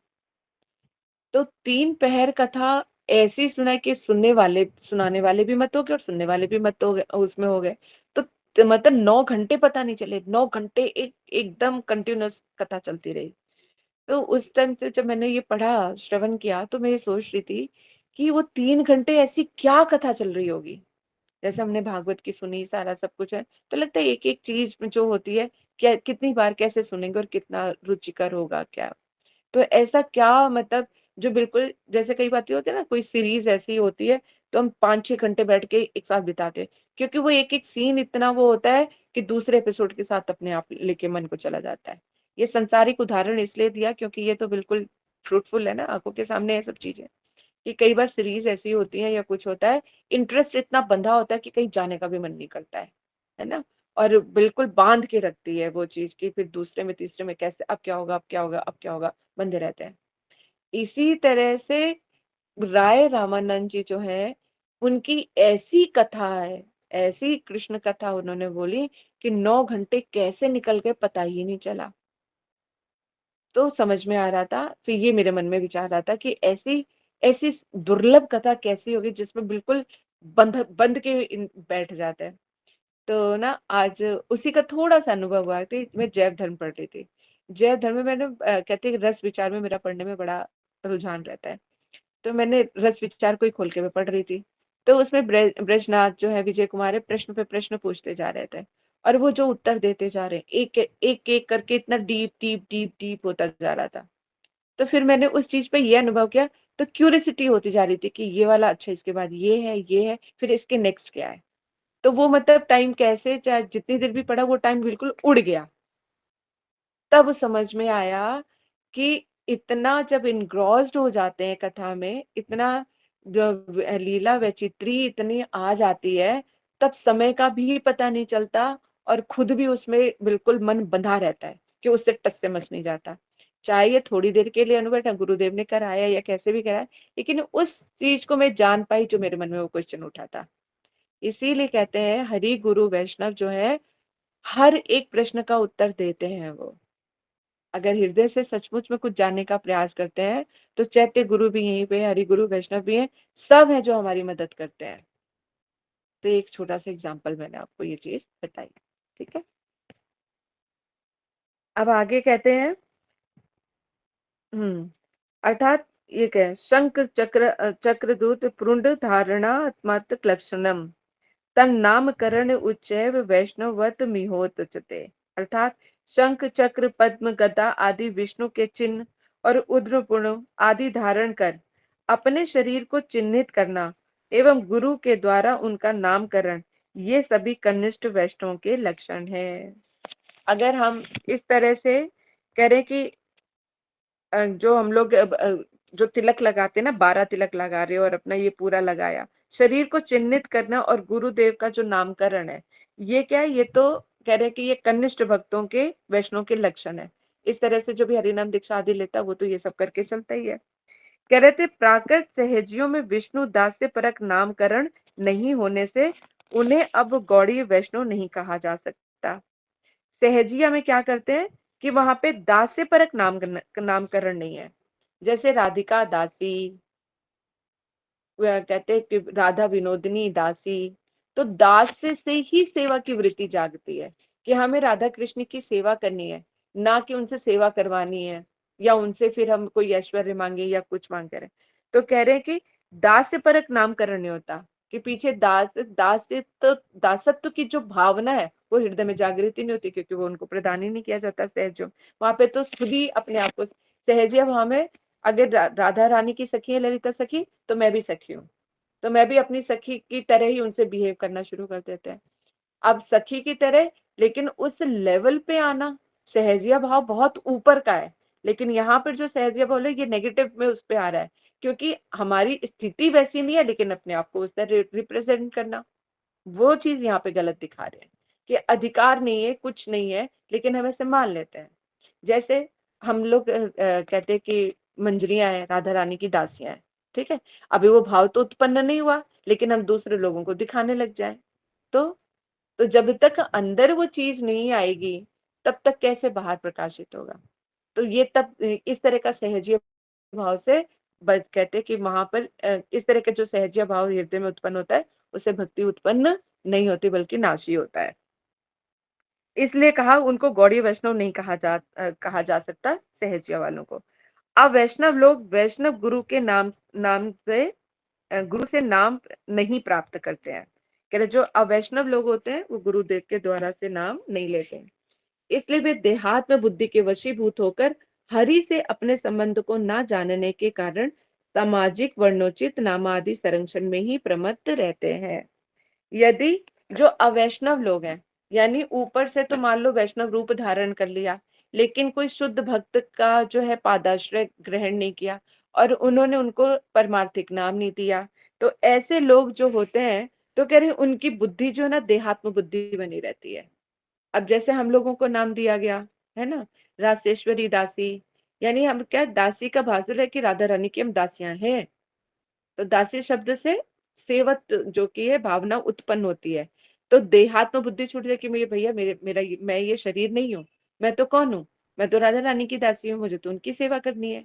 [SPEAKER 1] तो 3 पहर कथा ऐसी सुनाई कि सुनाने वाले भी मत हो गए और सुनने वाले भी मत हो गए, उसमें हो गए। तो मतलब 9 घंटे पता नहीं चले, 9 घंटे एकदम कंटिन्यूअस कथा चलती रही। तो उस टाइम से जब मैंने ये पढ़ा, श्रवण किया, तो मैं ये सोच रही थी कि वो 3 घंटे ऐसी क्या कथा चल रही होगी। जैसे हमने भागवत की सुनी, सारा सब कुछ है, तो लगता है एक एक चीज जो होती है, क्या कितनी बार कैसे सुनेंगे और कितना रुचिकर होगा क्या। तो ऐसा क्या मतलब, जो बिल्कुल जैसे कई बातें होती है ना, कोई सीरीज ऐसी होती है तो हम 5-6 घंटे बैठ के एक साथ बिताते हैं, क्योंकि वो एक एक सीन इतना वो होता है कि दूसरे एपिसोड के साथ अपने आप लेके मन को चला जाता है। ये संसारिक उदाहरण इसलिए दिया क्योंकि ये तो बिल्कुल फ्रूटफुल है ना, आंखों के सामने है सब चीजें। कि कई बार सीरीज ऐसी होती है या कुछ होता है, इंटरेस्ट इतना बंधा होता है कि कहीं जाने का भी मन नहीं करता है ना। और बिल्कुल बांध के रखती है वो चीज की, फिर दूसरे में तीसरे में कैसे, अब क्या होगा, अब क्या होगा, अब क्या होगा, बंधे रहते हैं। इसी तरह से राय रामानंद जी जो है, उनकी ऐसी कथा है, ऐसी कृष्ण कथा उन्होंने बोली कि 9 घंटे कैसे निकल गए पता ही नहीं चला। तो समझ में आ रहा था, फिर ये मेरे मन में विचार रहा था कि ऐसी ऐसी दुर्लभ कथा कैसी होगी जिसमें बिल्कुल बंध बंध के बैठ जाते हैं। तो ना आज उसी का थोड़ा सा अनुभव हुआ थी। मैं जैव धर्म पढ़ रही थी। जैव धर्म में मैंने कहते हैं कि रस विचार में मेरा पढ़ने में बड़ा रुझान रहता है। तो मैंने रस विचार को ही खोल के मैं पढ़ रही थी। तो उसमें ब्रजनाथ जो है, विजय कुमार है, प्रश्न पे प्रश्न पूछते जा रहे थे, और वो जो उत्तर देते जा रहे हैं एक एक एक करके इतना डीप डीप डीप डीप होता जा रहा था। तो फिर मैंने उस चीज पे ये अनुभव किया। तो क्यूरियोसिटी होती जा रही थी कि ये वाला अच्छा, इसके बाद ये है, फिर इसके नेक्स्ट क्या है। तो वो मतलब टाइम कैसे, चाहे जितनी देर भी पढ़ा, वो टाइम बिल्कुल उड़ गया। तब समझ में आया कि इतना जब इनग्रॉस्ड हो जाते हैं कथा में, इतना जो लीला वैचित्री इतनी आ जाती है, तब समय का भी पता नहीं चलता, और खुद भी उसमें बिल्कुल मन बंधा रहता है कि उससे टस से मच नहीं जाता। चाहे ये थोड़ी देर के लिए अनुभव गुरुदेव ने कराया या कैसे भी कराया, लेकिन उस चीज को मैं जान पाई जो मेरे मन में वो क्वेश्चन उठा था। इसीलिए कहते हैं हरि गुरु वैष्णव जो है, हर एक प्रश्न का उत्तर देते हैं वो। अगर हृदय से सचमुच में कुछ जानने का प्रयास करते हैं, तो चैत्य गुरु भी यहीं पे, हरि गुरु वैष्णव भी हैं, सब हैं जो हमारी मदद करते हैं। तो एक छोटा सा एग्जाम्पल मैंने आपको ये चीज बताई। ठीक है, अब आगे कहते हैं, अर्थात ये क्या है, शंख चक्रदूत प्रुंड धारणात्मक लक्षणम तन नामकरण उच्चैव वैष्णवत मिहोतचते। अर्थात शंख चक्र पद्म गदा आदि विष्णु के चिन्ह और उद्रपूर्ण आदि धारण कर अपने शरीर को चिन्हित करना एवं गुरु के द्वारा उनका नामकरण, ये सभी कनिष्ठ वैष्णवों के लक्षण है। अगर हम इस तरह से करें कि जो हम लोग जो तिलक लगाते हैं ना, 12 तिलक लगा रहे हो और अपना ये पूरा लगाया, शरीर को चिन्हित करना और गुरुदेव का जो नामकरण है, ये क्या है, ये तो कह रहे हैं कि ये कनिष्ठ भक्तों के, वैष्णव के लक्षण है। इस तरह से जो भी हरिनाम दीक्षा आदि लेता है वो तो ये सब करके चलता ही है। कह रहे थे प्राकृत सहजियों में विष्णु दास्य परक नामकरण नहीं होने से उन्हें अब गौड़ीय वैष्णव नहीं कहा जा सकता। सहजिया में क्या करते हैं कि वहां पे दास्य परक नामकरण नहीं है। जैसे राधिका दासी, वह कहते हैं कि राधा विनोदिनी दासी, तो दास से ही सेवा की वृत्ति जागती है कि हमें राधा कृष्ण की सेवा करनी है, ना कि उनसे सेवा करवानी है या उनसे फिर हम कोई ऐश्वर्य मांगे या कुछ मांग करें। तो कह रहे हैं कि दास से परक नामकरण नहीं होता, कि पीछे दास दास से तो दासत्व की जो भावना है वो हृदय में जागृति नहीं होती, क्योंकि वो उनको प्रदान ही नहीं किया जाता सहज। वहां पे तो खुद ही अपने आप को सहजिया भाव में, अगर राधा रानी की सखी है ललिता सखी, तो मैं भी सखी हूँ, तो मैं भी अपनी सखी की तरह ही उनसे बिहेव करना शुरू कर देते हैं। अब सखी की तरह, लेकिन उस लेवल पे आना, सहजिया भाव बहुत ऊपर का है, लेकिन यहाँ पर जो सहजिया भाव है ये नेगेटिव में उस पे आ रहा है, क्योंकि हमारी स्थिति वैसी नहीं है, लेकिन अपने आप को उस तरह रिप्रेजेंट करना, वो चीज यहाँ पे गलत दिखा रहे हैं कि अधिकार नहीं है, कुछ नहीं है, लेकिन हम ऐसे मान लेते हैं। जैसे हम लोग कहते हैं कि मंजरियां हैं, राधा रानी की दासियां हैं, ठीक है, अभी वो भाव तो उत्पन्न नहीं हुआ, लेकिन हम दूसरे लोगों को दिखाने लग जाए, तो जब तक अंदर वो चीज नहीं आएगी तब तक कैसे बाहर प्रकाशित होगा। तो ये तब इस तरह का सहजीय भाव से कहते हैं कि वहां पर इस तरह का जो सहजीय भाव हृदय में उत्पन्न होता है उससे भक्ति उत्पन्न नहीं होती, बल्कि नाशी होता है। इसलिए कहा उनको गौड़ीय वैष्णव नहीं कहा जा सकता सहजिया वालों को। अब वैष्णव लोग वैष्णव गुरु के नाम नाम से गुरु से नाम नहीं प्राप्त करते हैं। कह रहे जो अवैष्णव लोग होते हैं वो गुरुदेव के द्वारा से नाम नहीं लेते हैं, इसलिए वे देहात्म बुद्धि के वशीभूत होकर हरि से अपने संबंध को ना जानने के कारण सामाजिक वर्णोचित नामादि संरक्षण में ही प्रमत्त रहते हैं। यदि जो अवैष्णव लोग हैं, यानी ऊपर से तो मान लो वैष्णव रूप धारण कर लिया, लेकिन कोई शुद्ध भक्त का जो है पादाश्रय ग्रहण नहीं किया और उन्होंने उनको परमार्थिक नाम नहीं दिया, तो ऐसे लोग जो होते हैं, तो कह रहे उनकी बुद्धि जो है ना देहात्म बुद्धि बनी रहती है। अब जैसे हम लोगों को नाम दिया गया है ना, रासेश्वरी दासी, यानी हम क्या, दासी का भाषण है कि राधा रानी की हम दासियां हैं, तो दासी शब्द से सेवक जो की है भावना उत्पन्न होती है। तो देहात्म बुद्धि छूट जाए कि मेरे भैया मैं ये शरीर नहीं हूँ, मैं तो कौन हूँ, मैं तो राधा रानी की दासी हूँ, मुझे तो उनकी सेवा करनी है।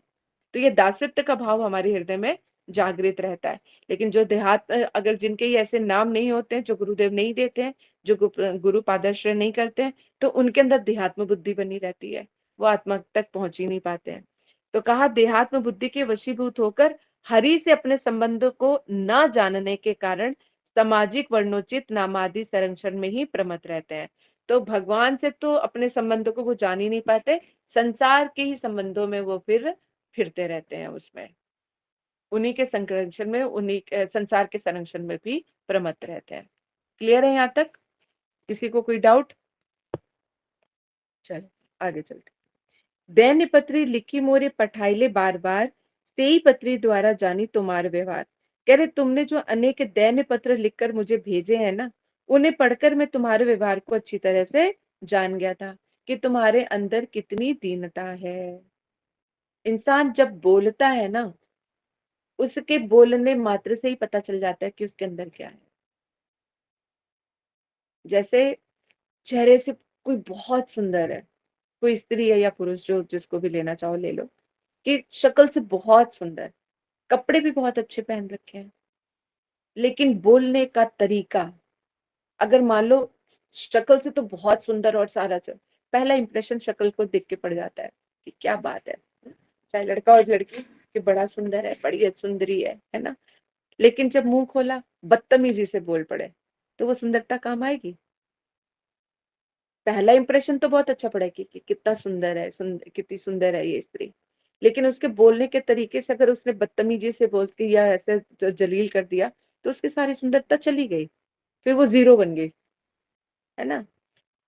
[SPEAKER 1] तो ये दासत्व का भाव हमारे हृदय में जागृत रहता है। लेकिन जो देहात अगर जिनके ये ऐसे नाम नहीं होते हैं, जो गुरुदेव नहीं देते हैं, जो गुरु पादाश्रय नहीं करते हैं, तो उनके अंदर देहात्म बुद्धि बनी रहती है, वो आत्मा तक पहुंच ही नहीं पाते हैं। तो कहा देहात्म बुद्धि के वशीभूत होकर हरि से अपने संबंध को न जानने के कारण सामाजिक वर्णोचित नामादि संरक्षण में ही प्रमत रहते हैं। तो भगवान से तो अपने संबंधों को वो जान ही नहीं पाते, संसार के ही संबंधों में वो फिर फिरते रहते हैं, उसमें उन्हीं के संरक्षण में, संसार के संरक्षण में भी प्रमत्त रहते हैं। क्लियर है यहाँ तक? किसी को कोई डाउट? चलो आगे चलते। दैन्य पत्री लिखी मोरे पठाइले बार बार, सेई पत्री द्वारा जानी तुम्हारे व्यवहार। कह रहे तुमने जो अनेक दैन्य पत्र लिखकर मुझे भेजे हैं ना, उन्हें पढ़कर मैं तुम्हारे व्यवहार को अच्छी तरह से जान गया था कि तुम्हारे अंदर कितनी दीनता है। इंसान जब बोलता है ना, उसके बोलने मात्र से ही पता चल जाता है कि उसके अंदर क्या है। जैसे चेहरे से कोई बहुत सुंदर है, कोई स्त्री है या पुरुष, जो जिसको भी लेना चाहो ले लो, कि शक्ल से बहुत सुंदर, कपड़े भी बहुत अच्छे पहन रखे हैं, लेकिन बोलने का तरीका, अगर मान लो शक्ल से तो बहुत सुंदर और सारा चल, पहला इंप्रेशन शक्ल को देख के पड़ जाता है कि क्या बात है, चाहे लड़का और लड़की कि बड़ा सुंदर है, बड़ी सुंदरी है ना, लेकिन जब मुंह खोला बदतमीजी से बोल पड़े, तो वो सुंदरता काम आएगी? पहला इंप्रेशन तो बहुत अच्छा पड़ा कि कितना सुंदर है, कितनी सुंदर है ये स्त्री, लेकिन उसके बोलने के तरीके से अगर उसने बदतमीजी से बोल के या ऐसे जलील कर दिया, तो उसकी सारी सुंदरता चली गई, फिर वो जीरो बन गई, है ना।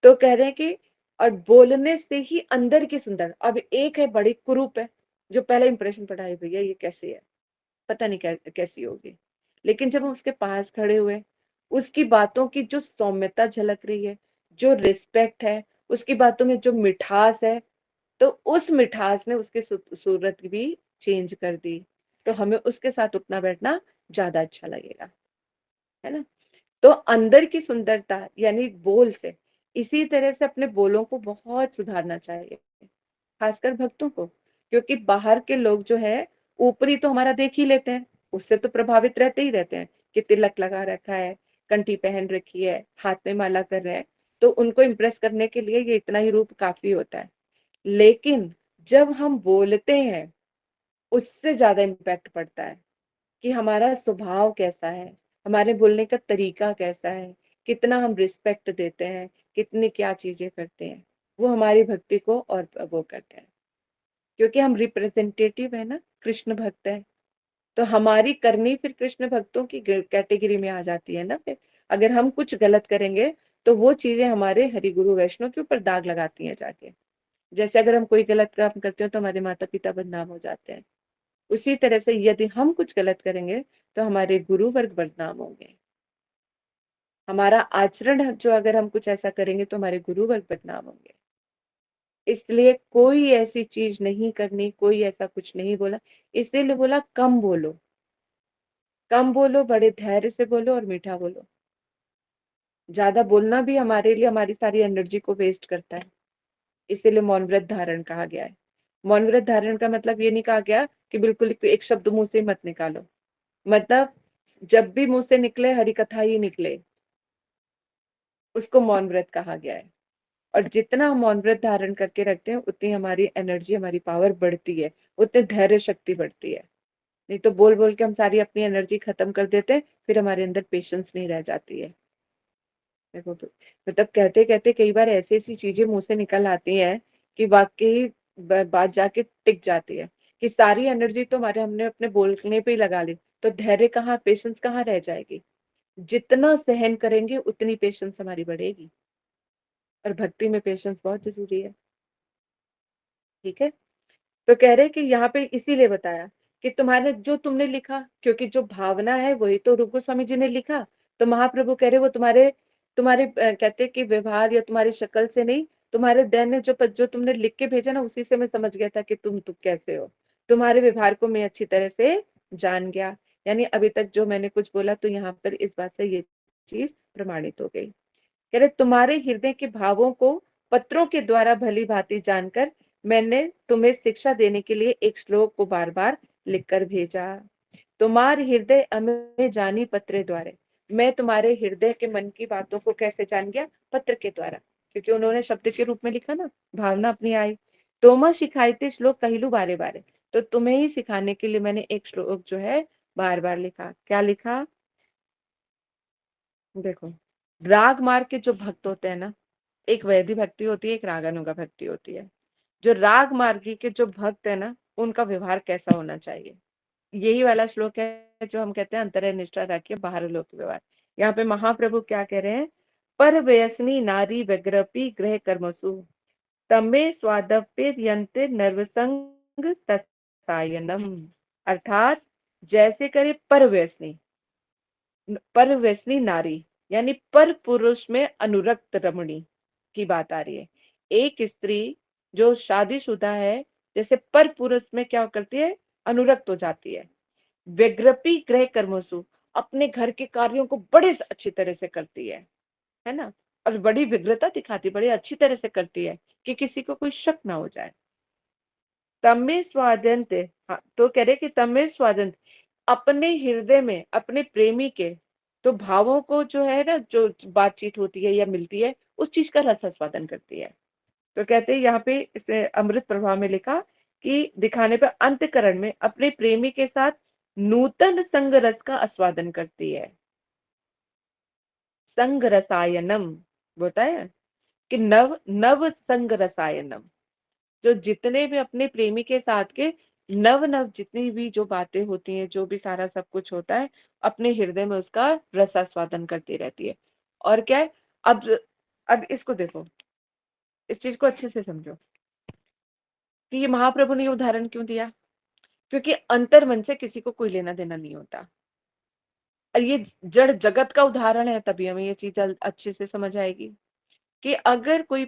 [SPEAKER 1] तो कह रहे हैं कि और बोलने से ही अंदर की सुंदर, अब एक है बड़ी कुरूप है, जो पहला इंप्रेशन पड़ा है भैया ये कैसी है, पता नहीं कैसी होगी, लेकिन जब हम उसके पास खड़े हुए, उसकी बातों की जो सौम्यता झलक रही है, जो रिस्पेक्ट है, उसकी बातों में जो मिठास है, तो उस मिठास ने उसकी सूरत भी चेंज कर दी। तो हमें उसके साथ उठना बैठना ज्यादा अच्छा लगेगा, है ना। तो अंदर की सुंदरता यानी बोल से, इसी तरह से अपने बोलों को बहुत सुधारना चाहिए, खासकर भक्तों को, क्योंकि बाहर के लोग जो है ऊपरी तो हमारा देख ही लेते हैं, उससे तो प्रभावित रहते ही रहते हैं कि तिलक लगा रखा है, कंठी पहन रखी है, हाथ में माला कर रहे हैं, तो उनको इम्प्रेस करने के लिए ये इतना ही रूप काफी होता है। लेकिन जब हम बोलते हैं, उससे ज्यादा इम्पैक्ट पड़ता है कि हमारा स्वभाव कैसा है, हमारे बोलने का तरीका कैसा है, कितना हम रिस्पेक्ट देते हैं, कितनी क्या चीजें करते हैं, वो हमारी भक्ति को और वो करते हैं। क्योंकि हम रिप्रेजेंटेटिव है ना, कृष्ण भक्त है, तो हमारी करनी फिर कृष्ण भक्तों की कैटेगरी में आ जाती है ना। फिर अगर हम कुछ गलत करेंगे तो वो चीजें हमारे हरि गुरु वैष्णव के ऊपर दाग लगाती हैं जाके। जैसे अगर हम कोई गलत काम करते हो तो हमारे माता पिता बदनाम हो जाते हैं, उसी तरह से यदि हम कुछ गलत करेंगे तो हमारे गुरु वर्ग बदनाम होंगे। हमारा आचरण जो अगर हम कुछ ऐसा करेंगे तो हमारे गुरु वर्ग बदनाम होंगे। इसलिए कोई ऐसी चीज नहीं करनी, कोई ऐसा कुछ नहीं बोला, इसलिए बोला कम बोलो, कम बोलो, बड़े धैर्य से बोलो और मीठा बोलो। ज्यादा बोलना भी हमारे लिए हमारी सारी एनर्जी को वेस्ट करता है, इसीलिए मौन व्रत धारण कहा गया है। मौन व्रत धारण का मतलब ये नहीं कहा गया कि बिल्कुल एक शब्द मुंह से मत निकालो, मतलब जब भी मुंह से निकले हरि कथा ही निकले, उसको मौन व्रत कहा गया है। और जितना हम मौन व्रत धारण करके रखते हैं उतनी हमारी एनर्जी, हमारी पावर बढ़ती है, उतनी धैर्य शक्ति बढ़ती है। नहीं तो बोल बोल के हम सारी अपनी एनर्जी खत्म कर देते हैं, फिर हमारे अंदर पेशेंस नहीं रह जाती है। देखो तो मतलब कहते कहते कई बार ऐसी ऐसी चीजें मुंह से निकल आती हैं कि वाकई बात जाके टिक जाती है, कि सारी एनर्जी तो हमारे हमने अपने बोलने पे ही लगा ली, तो धैर्य कहाँ, पेशेंस कहाँ रह जाएगी। जितना सहन करेंगे उतनी पेशेंस हमारी बढ़ेगी, और भक्ति में पेशेंस बहुत जरूरी है। ठीक है, तो कह रहे कि यहाँ पे इसीलिए बताया कि तुम्हारे जो तुमने लिखा, क्योंकि जो भावना है वही तो रूप गोस्वामी जी ने लिखा, तो महाप्रभु कह रहे वो तुम्हारे तुम्हारे कहते कि व्यवहार या तुम्हारी शक्ल से नहीं, तुम्हारे दैन ने जो तुमने लिख के भेजा ना, उसी से मैं समझ गया था कि तुम कैसे हो। तुम्हारे व्यवहार को मैं अच्छी तरह से जान गया, यानी अभी तक जो मैंने कुछ बोला तो यहाँ पर इस बात से ये चीज प्रमाणित हो गई। कह रहे तुम्हारे हृदय के भावों को पत्रों के द्वारा भली भांति जानकर मैंने तुम्हें शिक्षा देने के लिए एक श्लोक को बार बार लिखकर भेजा। तुम्हार हृदय अमे जानी पत्र द्वारे, मैं तुम्हारे हृदय के मन की बातों को कैसे जान गया, पत्र के द्वारा, क्योंकि उन्होंने शब्द के रूप में लिखा ना, भावना अपनी आई। तोमा सिखाई थे श्लोक कहलू बारे बारे, तो तुम्हें ही सिखाने के लिए मैंने एक श्लोक जो है बार बार लिखा। क्या लिखा देखो, राग मार्ग के जो भक्त होते हैं ना, एक वैधि भक्ति होती है, एक रागानुगा भक्ति होती है। जो राग मार्गी के जो भक्त है ना, उनका व्यवहार कैसा होना चाहिए, यही वाला श्लोक है जो हम कहते हैं अंतरय निष्ठा रखिए बाहर लोक व्यवहार। यहाँ पे महाप्रभु क्या कह रहे हैं, पर व्यसनी नारी व्यग्रपी ग्रह कर्मसु तमे स्वादप्य यंत्र नर्वसंग तत्सायनम। अर्थात जैसे करे पर व्यसनी नारी, यानी पर पुरुष में अनुरक्त रमणी की बात आ रही है। एक स्त्री जो शादीशुदा है, जैसे पर पुरुष में क्या करती है, अनुरक्त हो जाती है। व्यग्रपी गृह कर्मसु, अपने घर के कार्यों को बड़े अच्छी तरह से करती है ना, और बड़ी व्यग्रता दिखाती, बड़ी अच्छी तरह से करती है कि किसी को कोई शक ना हो जाए। तमें स्वादंत, हाँ, तो कह रहे कि तमें स्वादंत, अपने हृदय में अपने प्रेमी के तो भावों को जो है ना, जो बातचीत होती है या मिलती है, उस चीज का रस आस्वादन करती है। तो कहते हैं यहाँ पे इसे अमृत प्रभा में लिखा कि दिखाने पर अंतकरण में अपने प्रेमी के साथ नूतन संग रस का आस्वादन करती है। संग रसायनम होता है कि नव नव संग रसायनम, जो जितने भी अपने प्रेमी के साथ के नव नव जितनी भी जो बातें होती हैं, जो भी सारा सब कुछ होता है, अपने हृदय में उसका रसास्वादन करती रहती है। और क्या है, अब इसको देखो, इस चीज को अच्छे से समझो कि ये महाप्रभु ने ये उदाहरण क्यों दिया, क्योंकि अंतर मन से किसी को कोई लेना देना नहीं होता। और ये जड़ जगत का उदाहरण है, तभी हमें ये चीज अच्छे से समझ आएगी कि अगर कोई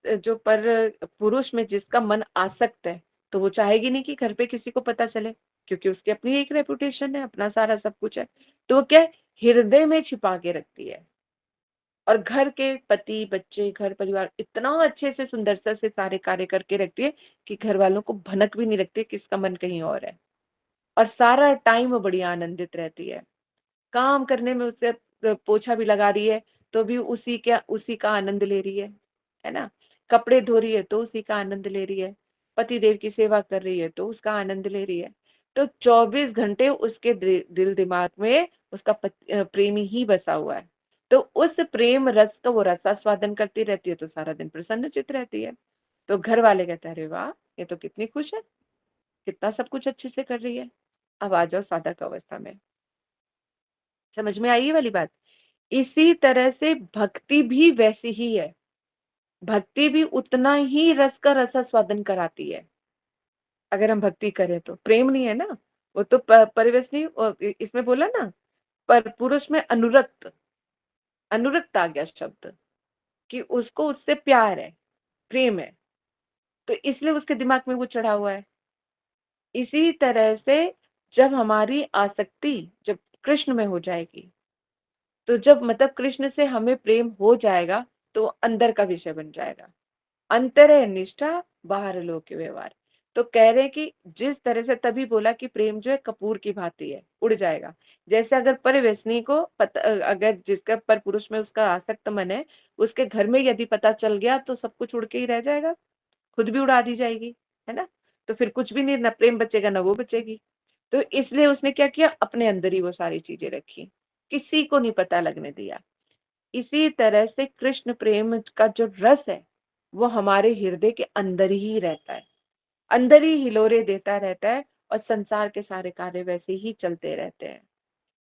[SPEAKER 1] जो पर पुरुष में जिसका मन आसक्त है, तो वो चाहेगी नहीं कि घर पे किसी को पता चले, क्योंकि उसकी अपनी एक रेपुटेशन है, अपना सारा सब कुछ है। तो वो क्या है, हृदय में छिपा के रखती है। और घर के पति बच्चे घर परिवार इतना अच्छे से सुंदरता से सारे कार्य करके रखती है कि घर वालों को भनक भी नहीं लगती कि इसका मन कहीं और है। और सारा टाइम वो बड़ी आनंदित रहती है। काम करने में उसे पोछा भी लगा रही है तो भी उसी का आनंद ले रही है ना। कपड़े धो रही है तो उसी का आनंद ले रही है। पति देव की सेवा कर रही है तो उसका आनंद ले रही है। तो 24 घंटे उसके दिल दिमाग में उसका प्रेमी ही बसा हुआ है। तो उस प्रेम रस का वो रसास्वादन करती रहती है, तो सारा दिन प्रसन्नचित रहती है। तो घर वाले कहते हैं, अरे वाह, ये तो कितनी खुश है, कितना सब कुछ अच्छे से कर रही है। अब आ जाओ साधक अवस्था में। समझ में आई ये वाली बात? इसी तरह से भक्ति भी वैसी ही है। भक्ति भी उतना ही रस का रसास्वादन कराती है। अगर हम भक्ति करें तो प्रेम नहीं है ना, वो तो परिवेश नहीं। इसमें बोला ना, पर पुरुष में अनुरक्त, अनुरक्त आ गया शब्द, कि उसको उससे प्यार है, प्रेम है, तो इसलिए उसके दिमाग में वो चढ़ा हुआ है। इसी तरह से जब हमारी आसक्ति जब कृष्ण में हो जाएगी, तो जब मतलब कृष्ण से हमें प्रेम हो जाएगा, तो अंदर का विषय बन जाएगा। अंतर है निष्ठा, बाहर लोक व्यवहार। तो कह रहे हैं कि जिस तरह से, तभी बोला कि प्रेम जो है कपूर की भांति है, उड़ जाएगा। जैसे अगर परिवेशनी को पता, अगर जिसका पर पुरुष में उसका आसक्त मन है, उसके घर में यदि पता चल गया तो सब कुछ उड़ के ही रह जाएगा, खुद भी उड़ा दी जाएगी, है ना। तो फिर कुछ भी नहीं, ना प्रेम बचेगा ना वो बचेगी। तो इसलिए उसने क्या किया, अपने अंदर ही वो सारी चीजें रखी, किसी को नहीं पता लगने दिया। इसी तरह से कृष्ण प्रेम का जो रस है, वो हमारे हृदय के अंदर ही रहता है, अंदर ही हिलोरे देता रहता है, और संसार के सारे कार्य वैसे ही चलते रहते हैं।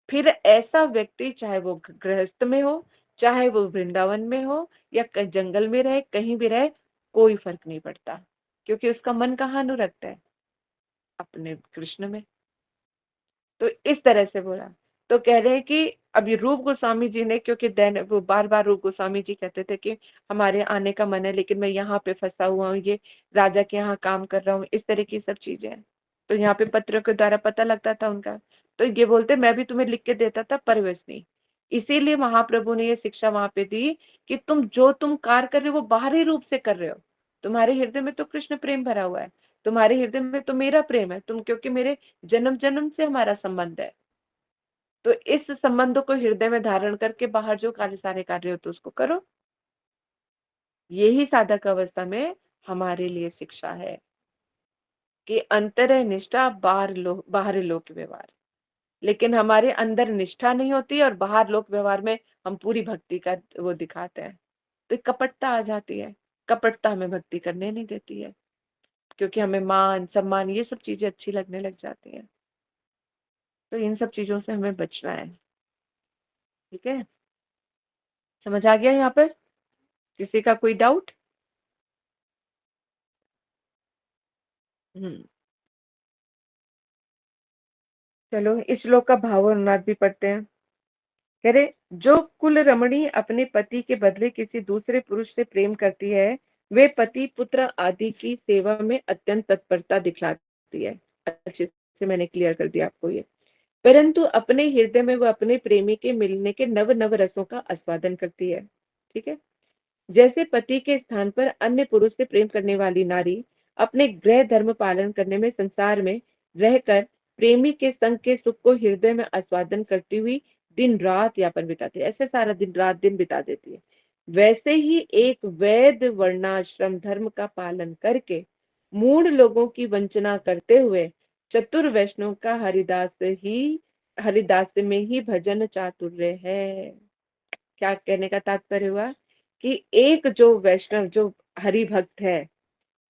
[SPEAKER 1] फिर ऐसा व्यक्ति, चाहे वो गृहस्थ में हो, चाहे वो वृंदावन में हो, या जंगल में रहे, कहीं भी रहे, कोई फर्क नहीं पड़ता, क्योंकि उसका मन कहाँ अनुरक्त है, अपने कृष्ण में। तो इस तरह से बोला। तो कह रहे हैं कि अभी रूप गोस्वामी जी ने, क्योंकि वो बार बार रूप गोस्वामी जी कहते थे कि हमारे आने का मन है, लेकिन मैं यहाँ पे फंसा हुआ हूँ, ये राजा के यहाँ काम कर रहा हूँ, इस तरह की सब चीजें हैं। तो यहाँ पे पत्रों के द्वारा पता लगता था उनका। तो ये बोलते, मैं भी तुम्हें लिख के देता था, परवेश नहीं। इसीलिए महाप्रभु ने ये शिक्षा वहां पे दी कि तुम कार्य कर रहे हो, वो बाहरी रूप से कर रहे हो। तुम्हारे हृदय में तो कृष्ण प्रेम भरा हुआ है, तुम्हारे हृदय में तो मेरा प्रेम है, तुम, क्योंकि मेरे जन्म जन्म से हमारा संबंध है। तो इस संबंध को हृदय में धारण करके बाहर जो सारे कार्य होते उसको करो। यही साधक अवस्था में हमारे लिए शिक्षा है कि अंतर है निष्ठा, बाहर लोक व्यवहार। लेकिन हमारे अंदर निष्ठा नहीं होती, और बाहर लोक व्यवहार में हम पूरी भक्ति का वो दिखाते हैं, तो कपटता आ जाती है। कपटता हमें भक्ति करने नहीं देती है, क्योंकि हमें मान सम्मान ये सब चीजें अच्छी लगने लग जाती हैं। तो इन सब चीजों से हमें बचना है। ठीक है, समझ आ गया यहाँ पर? किसी का कोई डाउट? चलो इस श्लोक का भाव अनुवाद भी पढ़ते हैं। कह रहे, जो कुल रमणी अपने पति के बदले किसी दूसरे पुरुष से प्रेम करती है, वे पति पुत्र आदि की सेवा में अत्यंत तत्परता दिखलाती है। अच्छे से मैंने क्लियर कर दिया आपको ये। परंतु अपने हृदय में वह अपने प्रेमी के मिलने के नव नव रसों का आस्वादन करती है। ठीक है। जैसे पति के स्थान पर अन्य पुरुष से प्रेम करने वाली नारी अपने गृह धर्म पालन करने में संसार में रहकर प्रेमी के संग के सुख को हृदय में आस्वादन करती हुई दिन रात यापन बिताती है, ऐसे सारा दिन रात दिन बिता देती है, वैसे ही एक वैध वर्णाश्रम धर्म का पालन करके मूढ़ लोगों की वंचना करते हुए चतुर वैष्णव का हरिदास में ही भजन चातुर्य है। क्या कहने का तात्पर्य हुआ कि एक जो वैष्णव जो हरि भक्त है,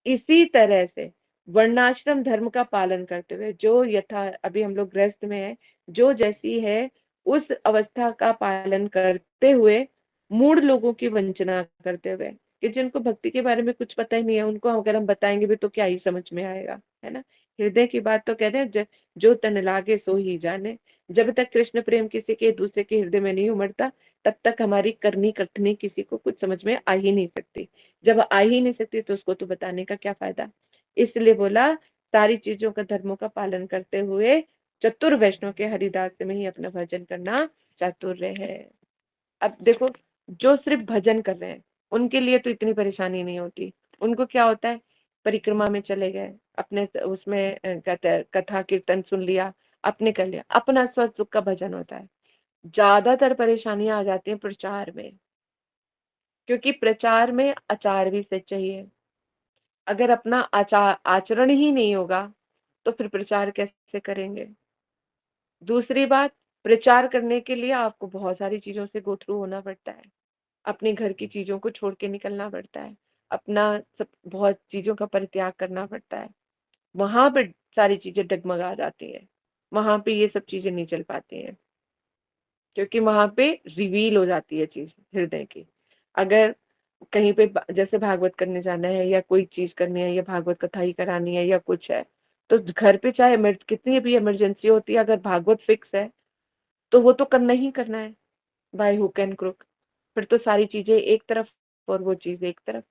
[SPEAKER 1] इसी तरह से वर्णाश्रम धर्म का पालन करते हुए, जो यथा अभी हम लोग गृहस्थ में है, जो जैसी है उस अवस्था का पालन करते हुए मूढ़ लोगों की वंचना करते हुए, कि जिनको भक्ति के बारे में कुछ पता ही नहीं है, उनको अगर हम बताएंगे भी तो क्या ही समझ में आएगा, है ना। हृदय की बात तो कह रहे हैं, जो तन लागे सो ही जाने। जब तक कृष्ण प्रेम किसी के दूसरे के हृदय में नहीं उमड़ता, तब तक हमारी करनी कथनी किसी को कुछ समझ में आ ही नहीं सकती। जब आ ही नहीं सकती तो उसको तो बताने का क्या फायदा। इसलिए बोला, सारी चीजों का, धर्मों का पालन करते हुए चतुर वैष्णव के हरिदास में ही अपना भजन करना चातुर्य है। अब देखो, जो सिर्फ भजन कर रहे हैं उनके लिए तो इतनी परेशानी नहीं होती। उनको क्या होता है, परिक्रमा में चले गए, अपने उसमें कहते हैं कथा कीर्तन सुन लिया, अपने कर लिया, अपना स्व सुख का भजन होता है। ज्यादातर परेशानियां आ जाती हैं प्रचार में, क्योंकि प्रचार में आचार भी सच चाहिए। अगर अपना आचरण ही नहीं होगा तो फिर प्रचार कैसे करेंगे। दूसरी बात, प्रचार करने के लिए आपको बहुत सारी चीजों से गो थ्रू होना पड़ता है। अपने घर की चीजों को छोड़ के निकलना पड़ता है, अपना सब बहुत चीजों का परित्याग करना पड़ता है। वहां पे सारी चीजें डगमगा जाती है, वहां पे ये सब चीजें नहीं चल पाती हैं, क्योंकि वहां पे रिवील हो जाती है चीज हृदय की। अगर कहीं पे जैसे भागवत करने जाना है या कोई चीज करनी है या भागवत कथा ही करानी है या कुछ है, तो घर पे चाहे कितनी भी इमरजेंसी होती है, अगर भागवत फिक्स है तो वो तो करना ही करना है, बाय हुक एंड क्रुक। फिर तो सारी चीजें एक तरफ और वो चीज एक तरफ।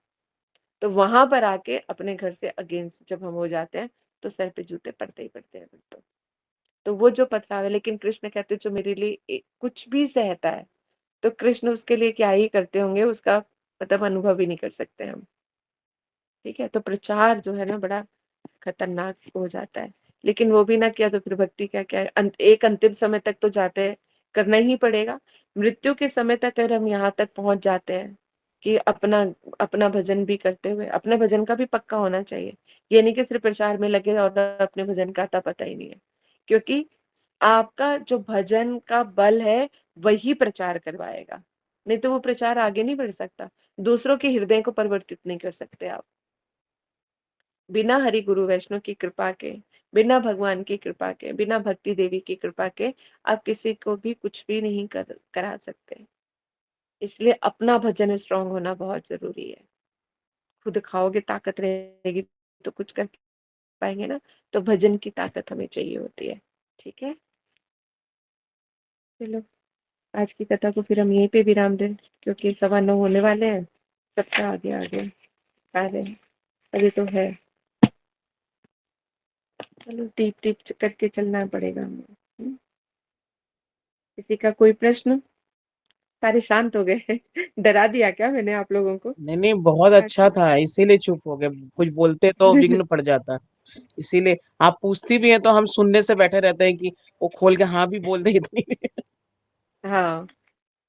[SPEAKER 1] तो वहां पर आके अपने घर से अगेंस्ट जब हम हो जाते हैं तो सर पे जूते पड़ते ही पड़ते हैं फिर तो वो जो पथराव है। लेकिन कृष्ण कहते जो मेरे लिए कुछ भी सहता है, तो कृष्ण उसके लिए क्या ही करते होंगे, उसका मतलब अनुभव ही नहीं कर सकते हम। ठीक है, तो प्रचार जो है ना बड़ा खतरनाक हो जाता है। लेकिन वो भी ना किया तो फिर भक्ति क्या क्या है, एक अंतिम समय तक तो जाते हैं, करना ही पड़ेगा। मृत्यु के समय तक अगर हम यहाँ तक पहुंच जाते हैं कि अपना अपना भजन भी करते हुए, अपने भजन का भी पक्का होना चाहिए। ये नहीं कि सिर्फ प्रचार में लगे और अपने भजन का आता पता ही नहीं है। क्योंकि आपका जो भजन का बल है वही प्रचार करवाएगा, नहीं तो वो प्रचार आगे नहीं बढ़ सकता। दूसरों के हृदय को परिवर्तित नहीं कर सकते आप। बिना हरि गुरु वैष्णव की कृपा के, बिना भगवान की कृपा के, बिना भक्ति देवी की कृपा के आप किसी को भी कुछ भी नहीं करा सकते। इसलिए अपना भजन स्ट्रांग होना बहुत जरूरी है। खुद खाओगे ताकत रहेगी तो कुछ कर पाएंगे ना। तो भजन की ताकत हमें चाहिए होती है। ठीक है, चलो आज की कथा को फिर हम यहीं पे विराम दें, क्योंकि 9:15 होने वाले हैं। सबका आगे आगे आ रहे हैं, अभी तो है। चलो टीप टीप करके चलना पड़ेगा हमें। किसी का कोई प्रश्न? सारे शांत हो गए डरा दिया क्या मैंने आप लोगों को?
[SPEAKER 4] नहीं नहीं, बहुत अच्छा था, इसीलिए चुप हो गए। कुछ बोलते तो विघ्न पड़ जाता, इसीलिए आप पूछती भी हैं तो हम सुनने से बैठे रहते हैं कि वो खोल के हाँ भी बोल दे इतनी।
[SPEAKER 1] हाँ,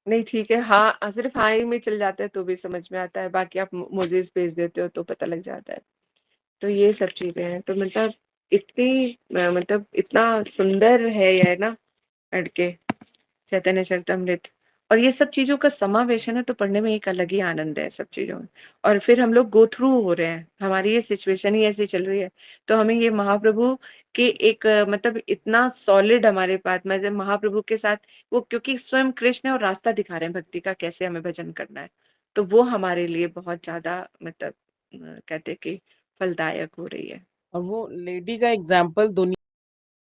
[SPEAKER 1] नहीं ठीक है, हाँ सिर्फ हाँ ही में चल जाता है तो भी समझ में आता है, बाकी आप मोजेस भेज देते हो तो पता लग जाता है। तो ये सब चीजें हैं, तो मतलब इतनी मतलब इतना सुंदर है यह ना अड़के चैतन्य चरितमृत। और ये सब चीजों का समावेश है ना, तो पढ़ने में एक अलग ही आनंद है सब चीजों में। और फिर हम लोग गो थ्रू हो रहे हैं, हमारी ये सिचुएशन ही ऐसी चल रही है, तो हमें ये महाप्रभु के एक मतलब इतना सॉलिड हमारे पास, मतलब महाप्रभु के साथ वो, क्योंकि स्वयं कृष्ण है और रास्ता दिखा रहे हैं भक्ति का, कैसे हमें भजन करना है। तो वो हमारे लिए बहुत ज्यादा मतलब कहते हैं कि फलदायक हो रही है।
[SPEAKER 4] और वो लेडी का एग्जाम्पल दुनिया